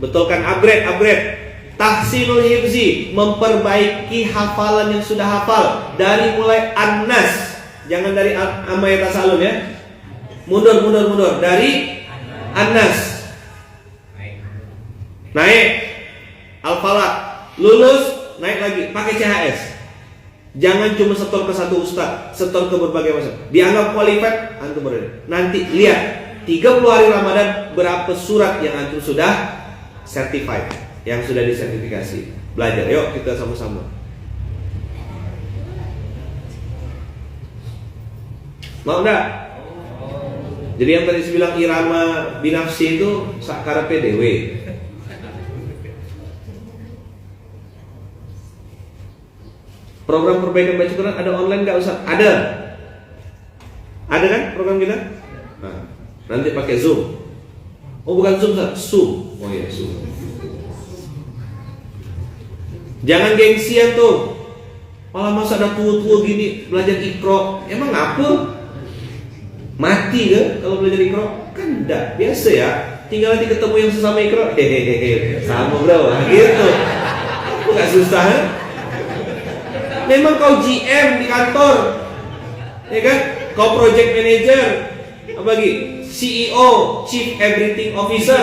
Betulkan, upgrade. Tahsinul hifzi, memperbaiki hafalan yang sudah hafal dari mulai An-Nas. Jangan dari Amma Yatasalun ya. Mundur. Dari An-Nas. Naik Al-Falaq. Lulus, naik lagi pakai CHS. Jangan cuma setor ke satu ustaz, setor ke berbagai macam. Dianggap qualified, antum berada. Nanti lihat 30 hari Ramadan berapa surat yang antum sudah certified, yang sudah disertifikasi. Belajar, yuk kita sama-sama. Mau enggak? Jadi yang tadi saya bilang irama binafsi itu sakara PDW. Program perbaikan baca Quran ada online nggak Ustaz? Ada kan program kita? Nah, nanti pakai Zoom. Oh bukan Zoom Ustaz, Zoom. Oh iya Zoom. Jangan gengsian tuh. Malah masa ada tua-tua gini belajar Iqra. Emang apa? Mati kan kalau belajar Iqra? Kan enggak, biasa ya. Tinggal nanti ketemu yang sesama Iqra. Hehehe, sama bro, gitu. Aku nggak susah kan? Memang kau GM di kantor, ya kan? Kau project manager, apa lagi? CEO, Chief Everything Officer.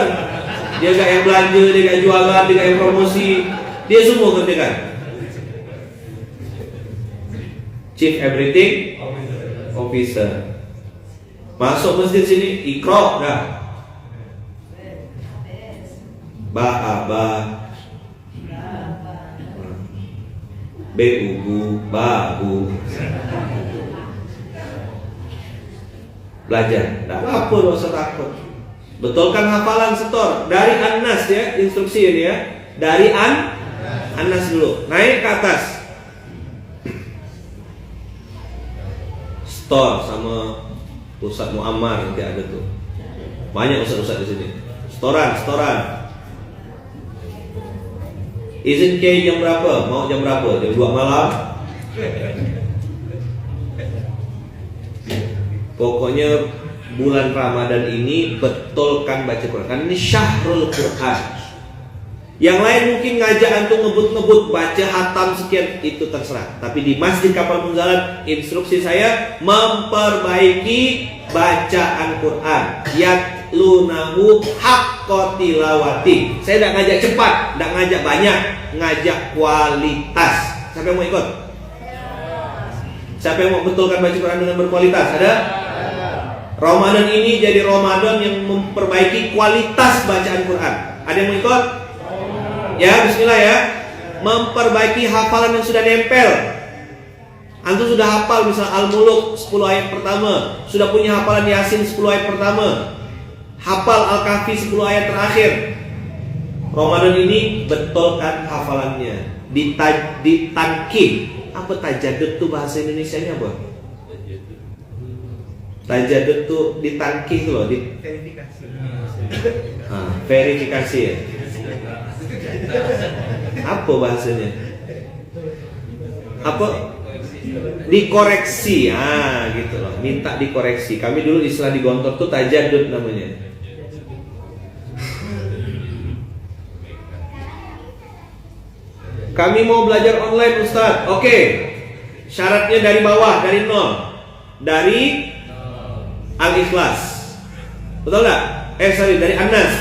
Dia gak yang belanja, dia gak jualan, dia gak yang promosi, dia semua kerjakan. Chief Everything Officer. Masuk masjid sini, Iqra dah. Ba. Babu. Belajar, tidak apa-apa, tidak usah takut. Betulkan hafalan, setor dari An-Nas ya, instruksi ini ya. Dari An-Nas dulu, naik ke atas. Setor sama Ustaz Muammar nanti ada tuh. Banyak ustaz-ustaz di sini. Setoran. Izin kiai jam berapa? Mau jam berapa? Jam 2 malam? Pokoknya bulan Ramadan ini betulkan baca Quran. Kan ini syahrul Quran. Yang lain mungkin ngajak antum ngebut-ngebut baca hatam sekian, itu terserah. Tapi di Masjid Kapal Munzalan instruksi saya memperbaiki bacaan Quran. Yatlunahu haqqa tilawati. Saya tidak ngajak cepat, tidak ngajak banyak, ngajak kualitas. Siapa yang mau ikut? Siapa yang mau betulkan baca Quran dengan berkualitas? Ada? Ramadan ini jadi Ramadan yang memperbaiki kualitas bacaan Quran. Ada yang mau ikut? Ya, bismillah ya. Memperbaiki hafalan yang sudah nempel. Antum sudah hafal misal Al-Muluk 10 ayat pertama, sudah punya hafalan Yasin 10 ayat pertama, hafal Al-Kahfi 10 ayat terakhir. Ramadan ini betulkan hafalannya. Ditankih. Apa tajadud tuh bahasa Indonesianya apa? Tajadud tuh ditankih tuh loh, verifikasi. Verifikasi ya. Apa bahasanya? Apa? Dikoreksi, gitu loh. Minta dikoreksi. Kami dulu istilah di Gontor tuh tajadud namanya. Kami mau belajar online Ustaz. Oke. Syaratnya dari bawah, dari nol. Dari Al-Ikhlas. Betul nggak? Dari An-Nas.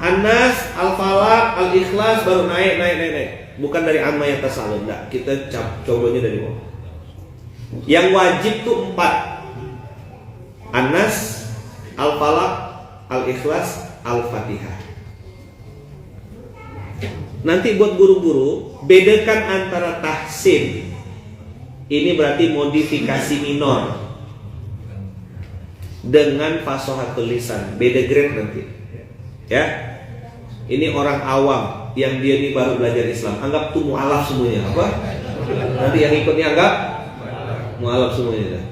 An-Nas, Al-Falaq, Al-Ikhlas baru naik. Bukan dari Amma Yatasalun, enggak. Kita coba dari bawah. Yang wajib tuh 4. An-Nas, Al-Falaq, Al-Ikhlas, Al-Fatihah. Nanti buat guru-guru, bedakan antara tahsin. Ini berarti modifikasi minor dengan fasohatul lisan. Beda grade nanti. Ya. Ini orang awam yang dia ini baru belajar Islam. Anggap tuh mu'alaf semuanya. Apa? Nanti yang ikutnya anggap mu'alaf semuanya.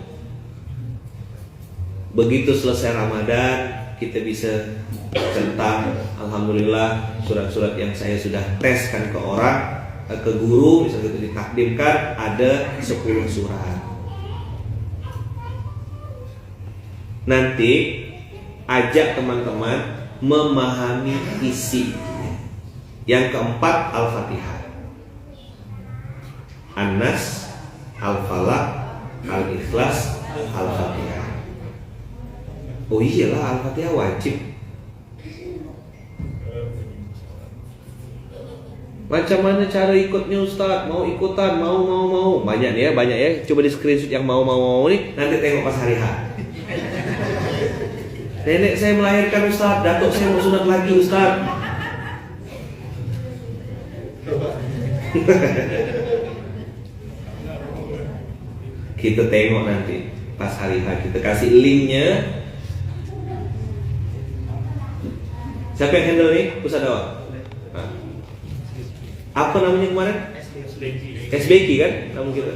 Begitu selesai Ramadan, kita bisa centang, alhamdulillah, surat-surat yang saya sudah teskan ke orang, ke guru, misalnya itu ditakdimkan ada 10 surat. Nanti ajak teman-teman memahami isi. Yang keempat Al-Fatihah. An-Nas, Al-Falaq, Al-Ikhlas, Al-Fatihah. Oh iyalah, Al-Fatihah wajib. Macam mana cara ikutnya Ustaz? Mau ikutan, mau. Banyak ya. Coba di screenshot yang mau nih. Nanti tengok pas hari H. Nenek saya melahirkan Ustaz, datuk saya mau sunat lagi Ustaz. Kita tengok nanti pas hari H, kita kasih linknya. Siapa yang handle nih? Pusat dakwah. Apa namanya kemarin? SBQ kan? Nama kita.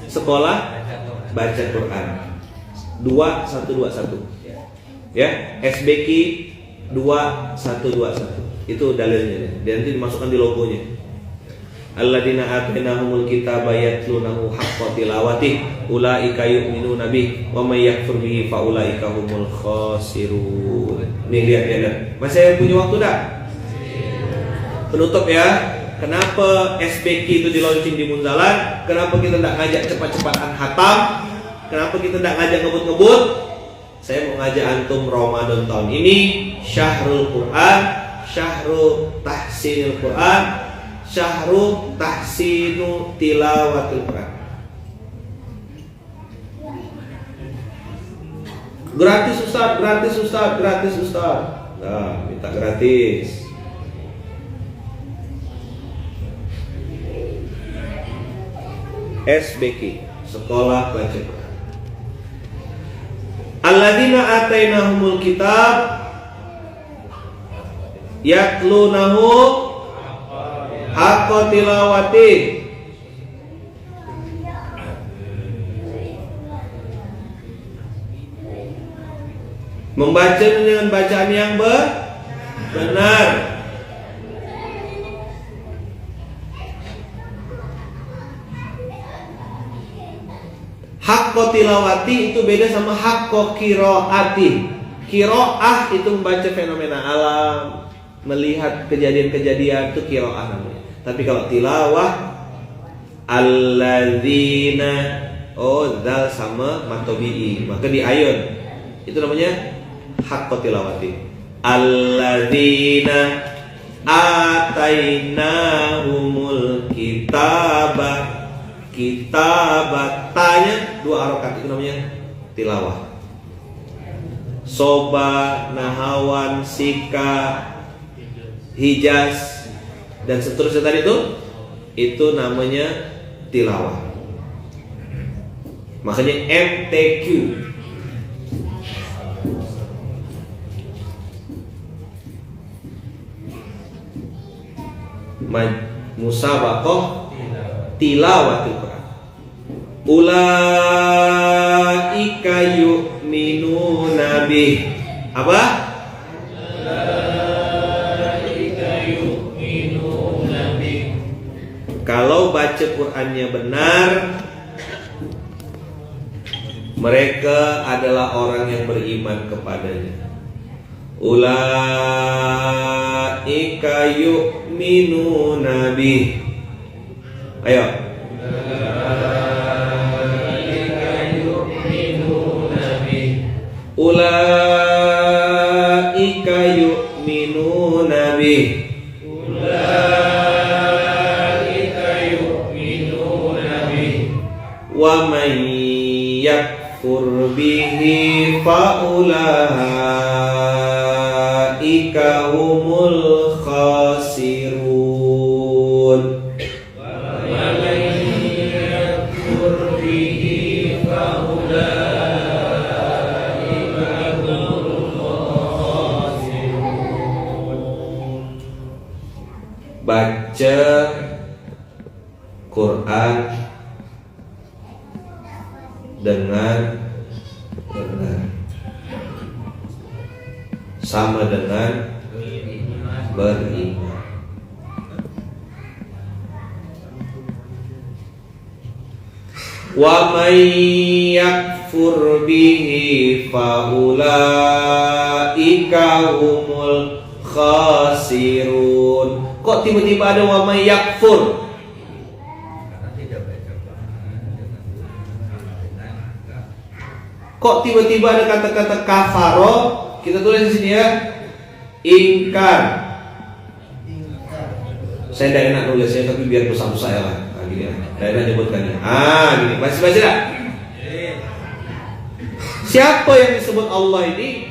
Sekolah Baca Quran 2121. Ya, SBQ 2121. Itu dalilnya. Dan nanti dimasukkan di logonya. Alladzina atainahumul kitaba yatlunahu haqqa tilawatih ulaika yu'minuna bih wa may yakfur bihi fa ulaika humul khasirun. Nih lihat ya. Masih punya waktu dah? Penutup ya. Kenapa SBQ itu di launching di Munzalan? Kenapa kita tidak ngajak cepat-cepatan khatam? Kenapa kita tidak ngajak ngebut-ngebut? Saya mau ngajak antum Ramadan tahun ini Syahrul Quran, Syahrul Tahsinul Quran, Syahrul Tahsinu Tilawatul Quran. Gratis Ustaz. Nah, minta gratis. SBQ, Sekolah Baca Quran. Alladzina atainahumul kitab yatlunahu haqqa tilawati. Membaca dengan bacaan yang benar. Hakko tilawati itu beda sama hakko kiroati. Kiroah itu membaca fenomena alam, melihat kejadian-kejadian, itu kiroah namanya. Tapi kalau tilawah, alladzina, zal sama matobi'i, maka di ayun itu namanya hakko tilawati. Alladzina atainahumul kitabah. Kitabatanya 2 harokat, itu namanya tilawah. Soba, nahawan, sika, hijaz, dan seterusnya tadi itu namanya tilawah. Makanya MTQ. Musabaqah tilawatul Quran. Ulaika yu'minuna bih. Apa? Ulaika yu'minuna bih. Kalau baca Qur'annya benar, mereka adalah orang yang beriman kepadanya. Ulaika yu'minuna bih. Ayo. Ulaika yu'minuna bih. Ulaika yu'minuna bih. Wa man yakfur bihi fa ulaika humul khasirun. Baca Quran dengan benar sama dengan beriman. Wa may yakfur yakfur bihi faulaika humul khasirun. Kok tiba-tiba ada wa may yakfur? Kok tiba-tiba ada kata-kata kafaro? Kita tulis di sini ya. Ingkar. Saya tidak enak nulisnya, tapi biar bersama saya lah. Nah, gini ya. Tidak enak nyebutkannya. Gini. Baca dah. Siapa yang disebut Allah ini?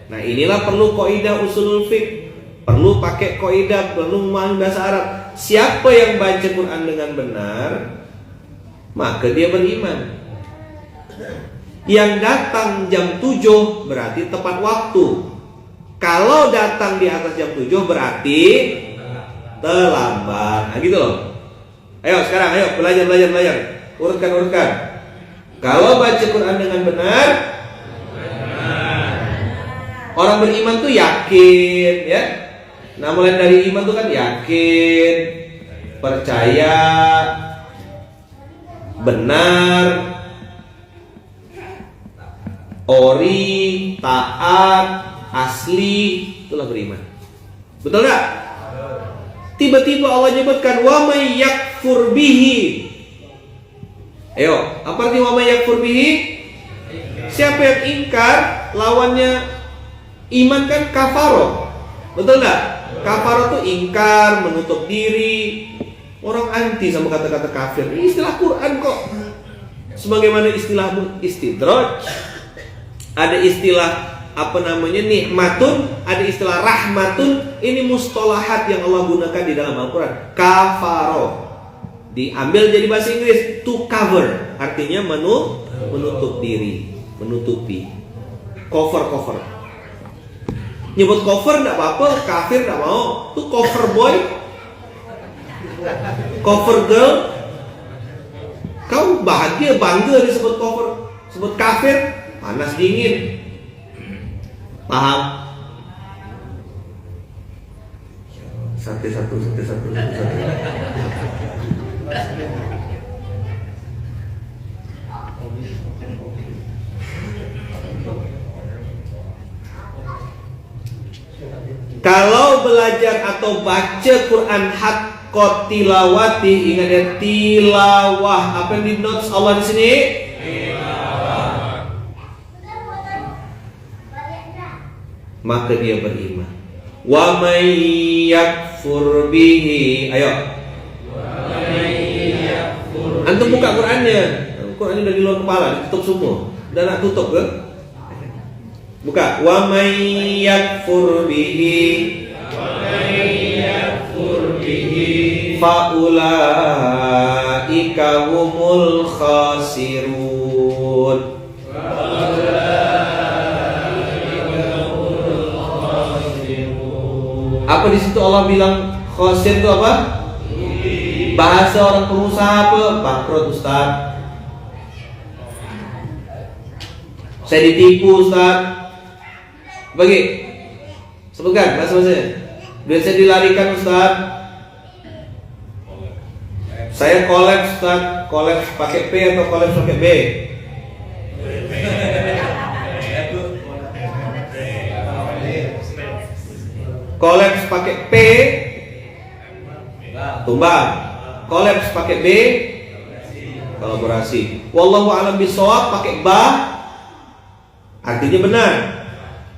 Nah, inilah perlu kaidah usulul fiqh. Perlu pakai kaidah, perlu memahami bahasa Arab. Siapa yang baca Quran dengan benar, maka dia beriman. Yang datang jam 7 berarti tepat waktu. Kalau datang di atas jam 7 berarti terlambat. Nah gitu loh. Ayo sekarang, ayo belajar. Urutkan. Kalau baca Quran dengan benar, orang beriman tuh yakin ya. Nah mulai dari iman tuh kan yakin, percaya, benar, ori, taat, asli, itulah beriman. Betul gak? Tiba-tiba Allah nyebutkan wa may yakfur bihi. Ayo, apa artinya wa may yakfur bihi? Siapa yang ingkar, lawannya iman kan kafaro. Betul gak? Kafaro tuh ingkar, menutup diri. Orang anti sama kata-kata kafir. Ini istilah Quran kok. Sebagaimana istilah istidraj, ada istilah nikmatun, ada istilah rahmatun. Ini mustalahat yang Allah gunakan di dalam Al-Quran. Kafaro diambil jadi bahasa Inggris, to cover, artinya menutup diri, menutupi. Cover. Nyebut cover enggak apa-apa, kafir enggak mau. Tuh cover boy, cover girl. Kau bahagia, bangga disebut cover. Sebut kafir, panas dingin. Paham? Satu. Kalau belajar atau baca Quran haqqat tilawati, ingat ya, tilawah. Apa yang di notes Allah di sini? Tilawah. Maka dia beriman. Wa may yakfur bihi. Ayo. Antum buka Qurannya. Qurannya udah di luar kepala, ditutup semua. Udah nak tutup ke? Buka. Wa may yakfur bihi faulaika humul khasirun. Apa di situ Allah bilang khasir itu apa? Bahasa orang pengusaha apa? Bangkrut Ustaz. Saya ditipu Ustaz. Bagi sebutkan bahasa-bahasanya. Duit saya dilarikan Ustaz. Saya kolaps Ustaz. Kolaps pakai P atau kolaps pakai B? Kolaps pakai P, tumbang. Kolaps pakai B, kolaborasi. Wallahu a'lam bishawab pakai ba, artinya benar.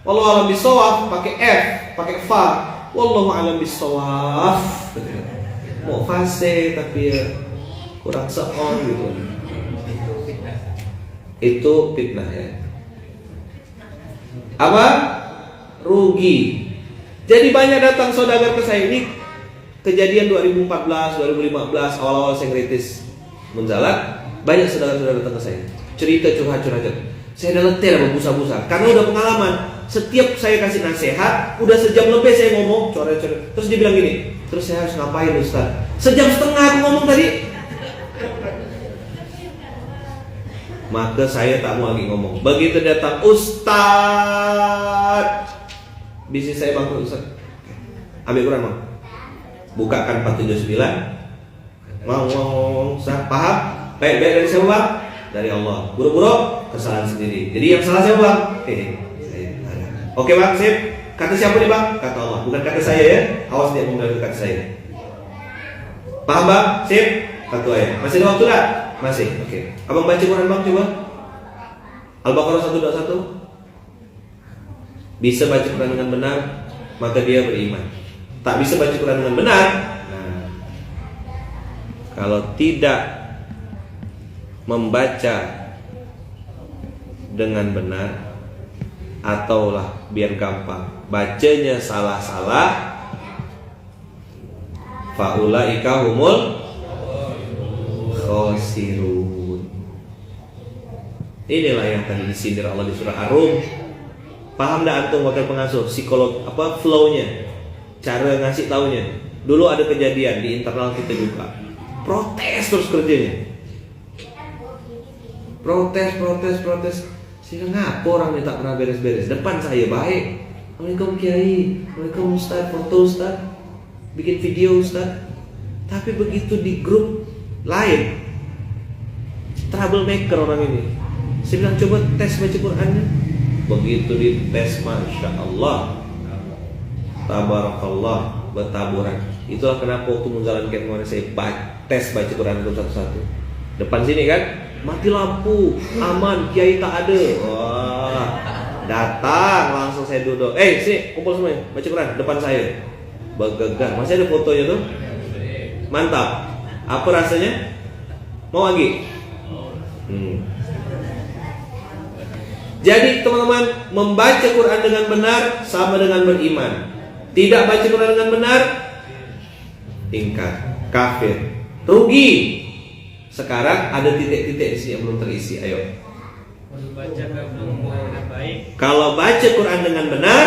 Wallahu a'lam bishawab pakai F, pakai fa. Wallahu a'lam bishawab. Mau fase tapi ya kurang seon gitu. Itu fitnah ya. Apa? Rugi. Jadi banyak datang saudagar ke saya. Ini kejadian 2014, 2015, awal-awal saya ngeritis Munzalat. Banyak saudara-saudara datang ke saya, cerita curhat-curhat. Saya udah letih sama busa-busa, karena udah pengalaman. Setiap saya kasih nasihat, udah sejam lebih saya ngomong, coret-coret. Terus dia bilang gini, terus saya harus ngapain Ustaz? Sejam setengah aku ngomong tadi. Maka saya tak mau lagi ngomong. Begitu datang Ustaz, bisnis saya bangkrut Ustaz. Ambil Quran mau. Bukakan 479. Mau Ustaz, paham? Baik dari siapa? Dari Allah. Buru-buru kesalahan sendiri. Jadi yang salah siapa bang? Saya. Oke bang, sip. Kata siapa nih bang? Kata Allah, bukan kata saya ya. Awas dia menggunakan kata saya. Paham bang? Sip. Satu ayat. Masih ada waktu tak? Masih. Oke. Abang baca Quran bang coba. Al-Baqarah 121. Bisa baca Quran dengan benar, maka dia beriman. Tak bisa baca Quran dengan benar, nah, kalau tidak membaca dengan benar, ataulah biar gampang, bacanya salah-salah, faulaika humul khosirun. Inilah yang tadi disindir Allah di surah Ar-Rum. Paham dah antum wakil pengasuh psikolog flow-nya, cara ngasih taunya. Dulu ada kejadian di internal kita juga, protes terus kerjanya, protes. Sehingga ngapa orang ini tak pernah beres-beres. Depan saya baik, Assalamualaikum Kiai, Assalamualaikum Ustaz, foto Ustaz, bikin video Ustaz. Tapi begitu di grup lain, troublemaker orang ini. Saya bilang coba tes baca Qurannya. Begitu dites, Masya Allah, Tabarakallah, bertaburan. Itulah kenapa waktu menjalankan kemarin saya tes baca Quran satu-satu. Depan sini kan, mati lampu, aman, kiai tak ada. Wah, datang langsung saya duduk. Sini, kumpul semuanya, baca Quran depan saya. Bergegar, masih ada fotonya tuh. Mantap. Apa rasanya? Mau lagi? Jadi teman-teman, membaca Quran dengan benar sama dengan beriman. Tidak baca Quran dengan benar, ingkar, kafir, rugi. Sekarang ada titik-titik di sini yang belum terisi. Ayo. Kalau baca Quran dengan benar,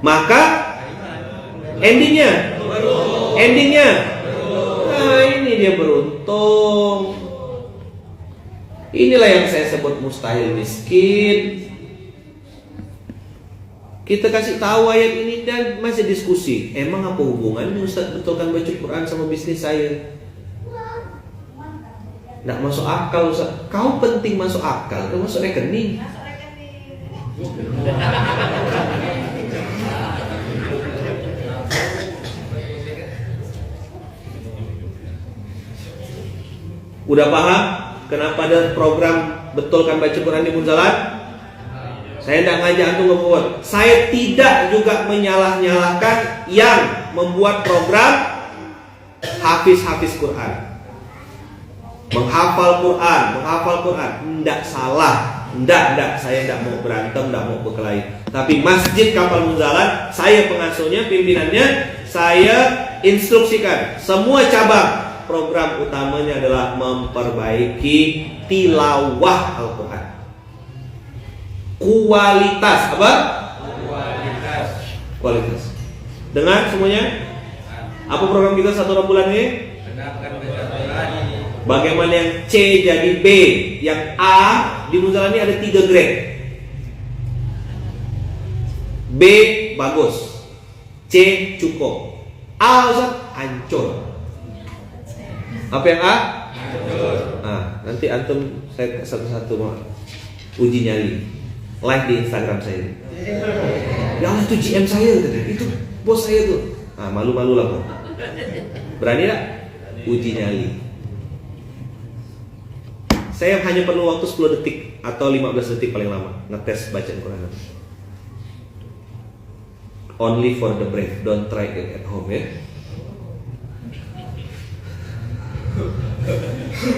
maka endingnya, nah ini dia beruntung. Inilah yang saya sebut mustahil miskin. Kita kasih tahu ayat ini dan masih diskusi. Emang apa hubungannya Ustaz betulkan baca Quran sama bisnis saya? Nggak masuk akal Ustaz. Kau penting masuk akal, kau masuk rekening. Udah paham kenapa ada program betulkan baca Quran di Munzalat? Saya tidak ngajak antum ngebuat. Saya tidak juga menyalah-nyalahkan yang membuat program hafiz Quran, menghafal Quran. Tidak salah, tidak. Saya tidak mau berantem, tidak mau berkelahi. Tapi Masjid Kapal Munzalat, saya pengasuhnya, pimpinannya, saya instruksikan semua cabang. Program utamanya adalah memperbaiki tilawah Al-Quran. Kualitas apa? Kualitas. Dengar semuanya? Apa program kita 1 bulan ini? Bagaimana yang C jadi B, yang A di Munzalat ini ada 3 grade. B bagus, C cukup, A Ustaz hancur. Apa yang A? Nanti antum saya satu-satu mau uji nyali live di Instagram saya. Ya Allah, itu GM saya, itu bos saya tuh. Malu-malu lah, Bang. Berani tak? Uji nyali. Saya hanya perlu waktu 10 detik atau 15 detik paling lama ngetes bacaan Quran. Only for the brave, don't try it at home ya.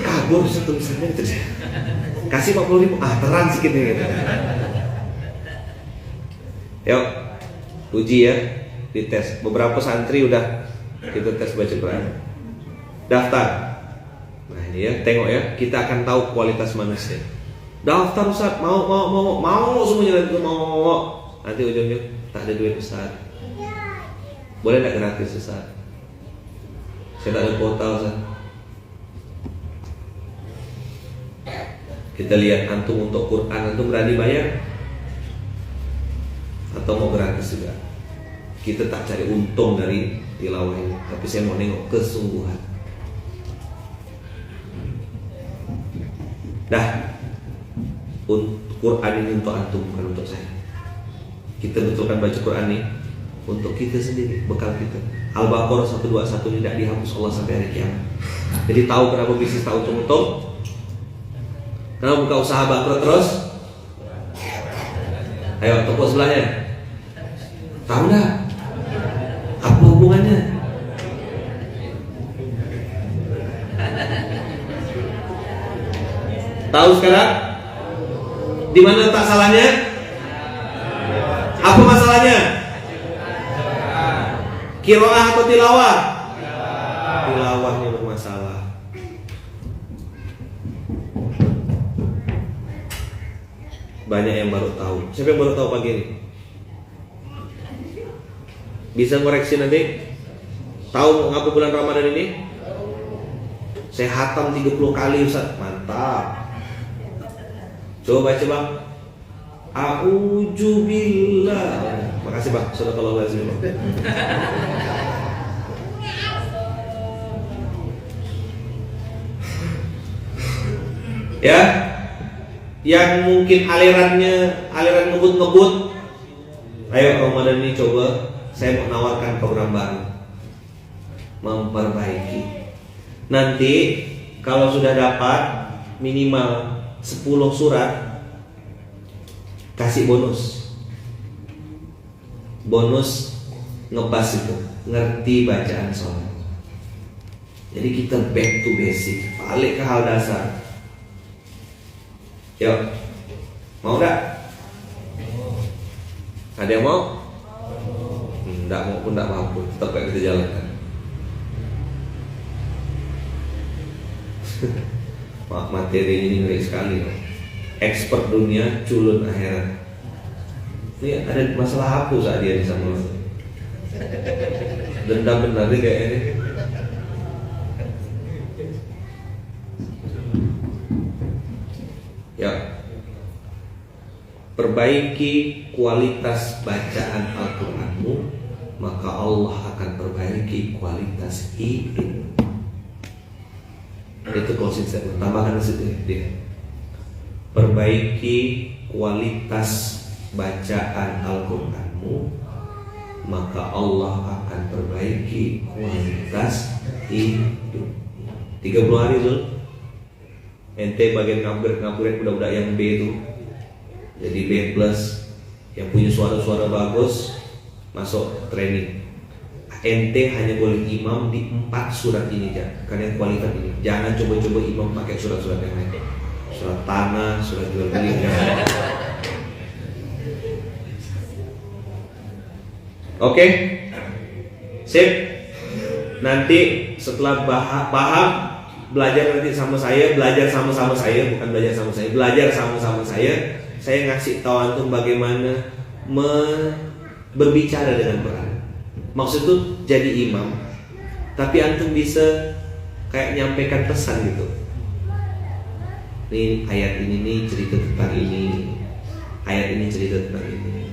Kabur tulisannya itu. Kasih 40.000, terang sedikit gitu. Yuk, uji ya, dites. Beberapa santri udah kita tes baca Quran. Daftar. Nah ini ya, tengok ya, kita akan tahu kualitas manusia. Daftar Ustaz, mau semuanya nanti mau. Nanti ujungnya tak ada duit Ustaz. Boleh enggak gratis Ustaz? Saya tak ada kuota Ustaz. Kita lihat antum untuk Quran, antum berani bayar atau mau gratis juga? Kita tak cari untung dari tilawah ini, tapi saya mau nengok kesungguhan. Dah, Quran ini untuk antum, bukan untuk saya. Kita betulkan baca Quran ini untuk kita sendiri, bekal kita. Al-Baqarah 121 ini tidak dihapus Allah sampai hari kiamat. Jadi tahu kenapa bisnis tak untung-untung? Kenapa buka usaha bangkrut terus? Ayo tepuk sebelahnya. Tahu nggak? Apa hubungannya? Tahu sekarang? Di mana letak salahnya? Apa masalahnya? Qiraah atau tilawah? Tilawahnya bermasalah. Banyak yang baru tahu. Siapa yang baru tahu pagi ini? Bisa koreksi nanti? Tahu ngapa bulan Ramadan ini? Saya hatam 30 kali Ustaz. Mantap. Coba baca bang. A'udzubillah. Makasih bang. Sadaqallahu lazim. Ya, yang mungkin aliran ngebut. Ayo Ramadan ini coba. Saya mau nawarkan program baru, memperbaiki. Nanti kalau sudah dapat minimal 10 surat, kasih bonus ngebas itu, ngerti bacaan sholat. Jadi kita back to basic, balik ke hal dasar. Yuk, mau gak? Ada yang mau? Enggak mau pun enggak mampu, tetap kayak kita jalankan. Materi ini ngeri sekali. Expert dunia, culun akhirat. Ini ada masalah apa saat dia di sama lu? Dendam benar nih kayaknya. Ya. Perbaiki kualitas bacaan Al-Qur'anmu, maka Allah akan perbaiki kualitas hidup. Itu closing statement. Tambahkan situ dia. Perbaiki kualitas bacaan Al-Qur'anmu, maka Allah akan perbaiki kualitas hidup. 30 hari Zul. Ente bagian ngaburit budak-budak yang B itu. Jadi B plus, yang punya suara-suara bagus masuk training. Ente hanya boleh imam di 4 surat ini aja, karena kualitas ini. Jangan coba-coba imam pakai surat-surat yang lain. Surat tanah, surat jual beli. Oke, sip. Nanti setelah paham, belajar nanti sama saya, belajar sama-sama saya, bukan belajar sama saya, belajar sama-sama saya. Saya ngasih tahu antum bagaimana berbicara dengan Quran. Maksud tuh jadi imam, tapi antum bisa kayak nyampaikan pesan gitu. Nih ayat ini nih cerita tentang ini, ayat ini cerita tentang ini,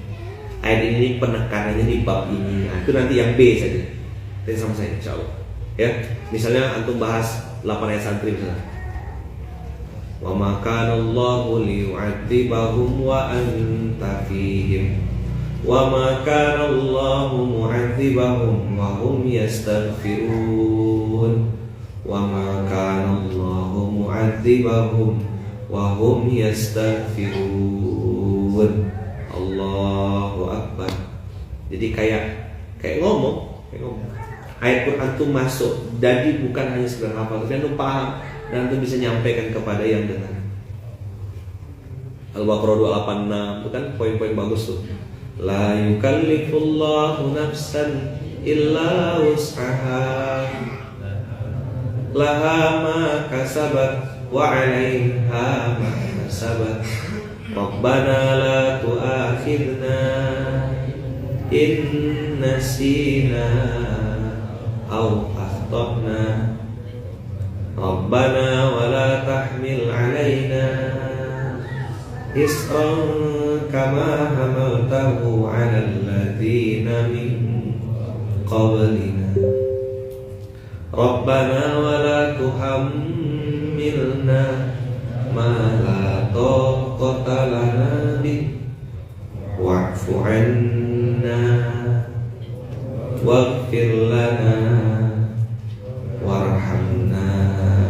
ayat ini penekanannya di bab ini. Nah, itu nanti yang B saja. Nanti sama saya insya Allah. Ya, misalnya antum bahas 8 ayat santri misalnya. Wa ma kana Allahu liyu'adzibahum wa anta fihim wa ma kana Allahu mu'adzibahum wa hum yastaghfirun wa ma kana Allahu mu'adzibahum wa hum yastaghfirun. Allahu Akbar. Jadi kayak ngomong. Ayat Quran itu masuk, jadi bukan hanya sekedar hafal, tapi antum paham dan antum bisa nyampaikan kepada yang dengar. Al-Baqarah 286 itu kan poin-poin bagus tuh. La yukallifullahu nafsan illa wus'aha, laha ma kasabat wa 'alaiha ma kasabat. Rabbana la tu'akhidna in nasina aw akhtana. Rabbana wa la tahmil 'alaina isran kama hamaltahu 'alal ladzina min qablina. Rabbana wa la tuhammilna ma la taqata anna waghfir lana warhamna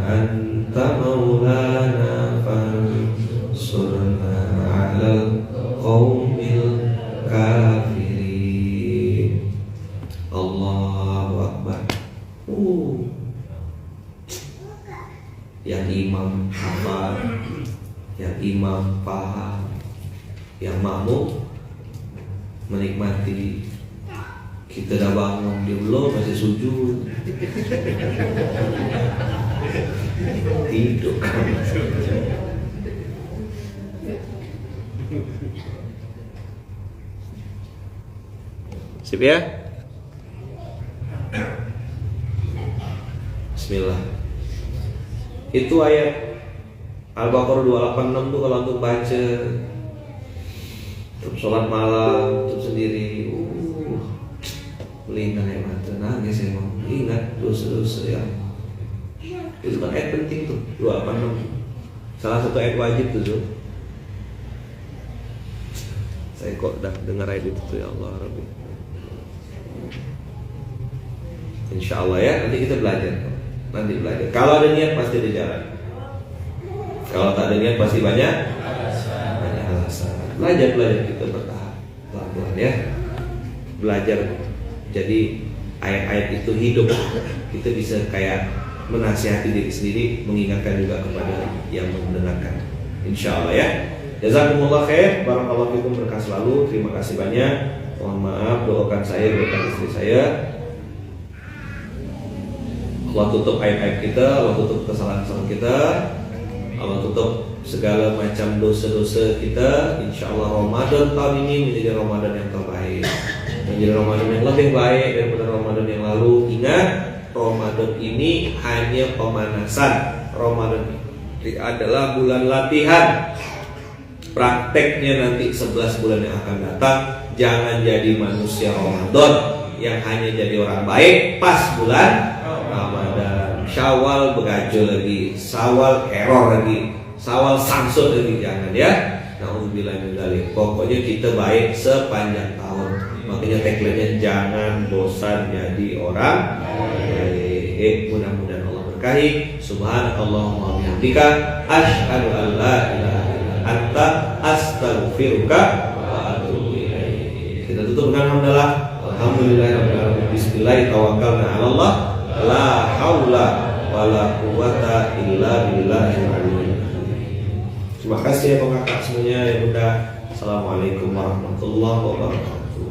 anta maulana fansurna 'alal qaumil kafirin. Allahu Akbar. Yang imam hafal, yang imam paham, yang makmum menikmati. Kita dah bangun, dia belum, masih sujud. Tidur. Sip ya? Bismillah. Itu ayat Al-Baqarah 286 tuh kalau untuk baca untuk sholat malam, untuk sendiri, melintang ya mata, nangis emang. Ingat dosa-dosa ya. Itu kan ayat penting tuh, 286. Salah satu ayat wajib tuh. Saya kok dah dengar ayat itu tuh, ya Allah Rabbi. Insya Allah ya, nanti kita belajar. Kalau ada niat pasti ada jalan. Kalau tak ada niat pasti banyak alasan. Belajar kita bertahap, pelan-pelan ya. Belajar. Jadi ayat-ayat itu hidup. Kita bisa kayak menasihati diri sendiri, mengingatkan juga kepada yang mendengarkan. Insya Allah ya. Jazakumullah khair, barakallahu fikum, berkah selalu. Terima kasih banyak. Mohon maaf, doakan saya, doakan istri saya. Allah tutup aib-aib kita, Allah tutup kesalahan-kesalahan kita, Allah tutup segala macam dosa-dosa kita. Insya Allah Ramadan tahun ini menjadi Ramadan yang terbaik, menjadi Ramadan yang lebih baik daripada Ramadan yang lalu. Ingat, Ramadan ini hanya pemanasan. Ramadan ini adalah bulan latihan. Prakteknya nanti 11 bulan yang akan datang. Jangan jadi manusia Ramadan yang hanya jadi orang baik pas bulan Ramadan. Syawal begajo lagi, Syawal error lagi, Syawal samsut lagi, jangan ya. Nauzubillah min dzalik. Pokoknya kita baik sepanjang tahun. Makanya tagline-nya jangan bosan jadi orang baik. Mudah-mudahan Allah berkahi. Subhanallahumma wa bihamdika asyhadu an la ilaha illa anta astaghfiruka wa atubu ilaik. Kita tutup dengan hamdalah. Alhamdulillahirabbil alamin. Bismillah tawakkalna 'ala Allah. La haula wala quwata illa billahil aliyyil azim. Terima kasih ya kakak semuanya ya bunda. Assalamualaikum warahmatullahi wabarakatuh.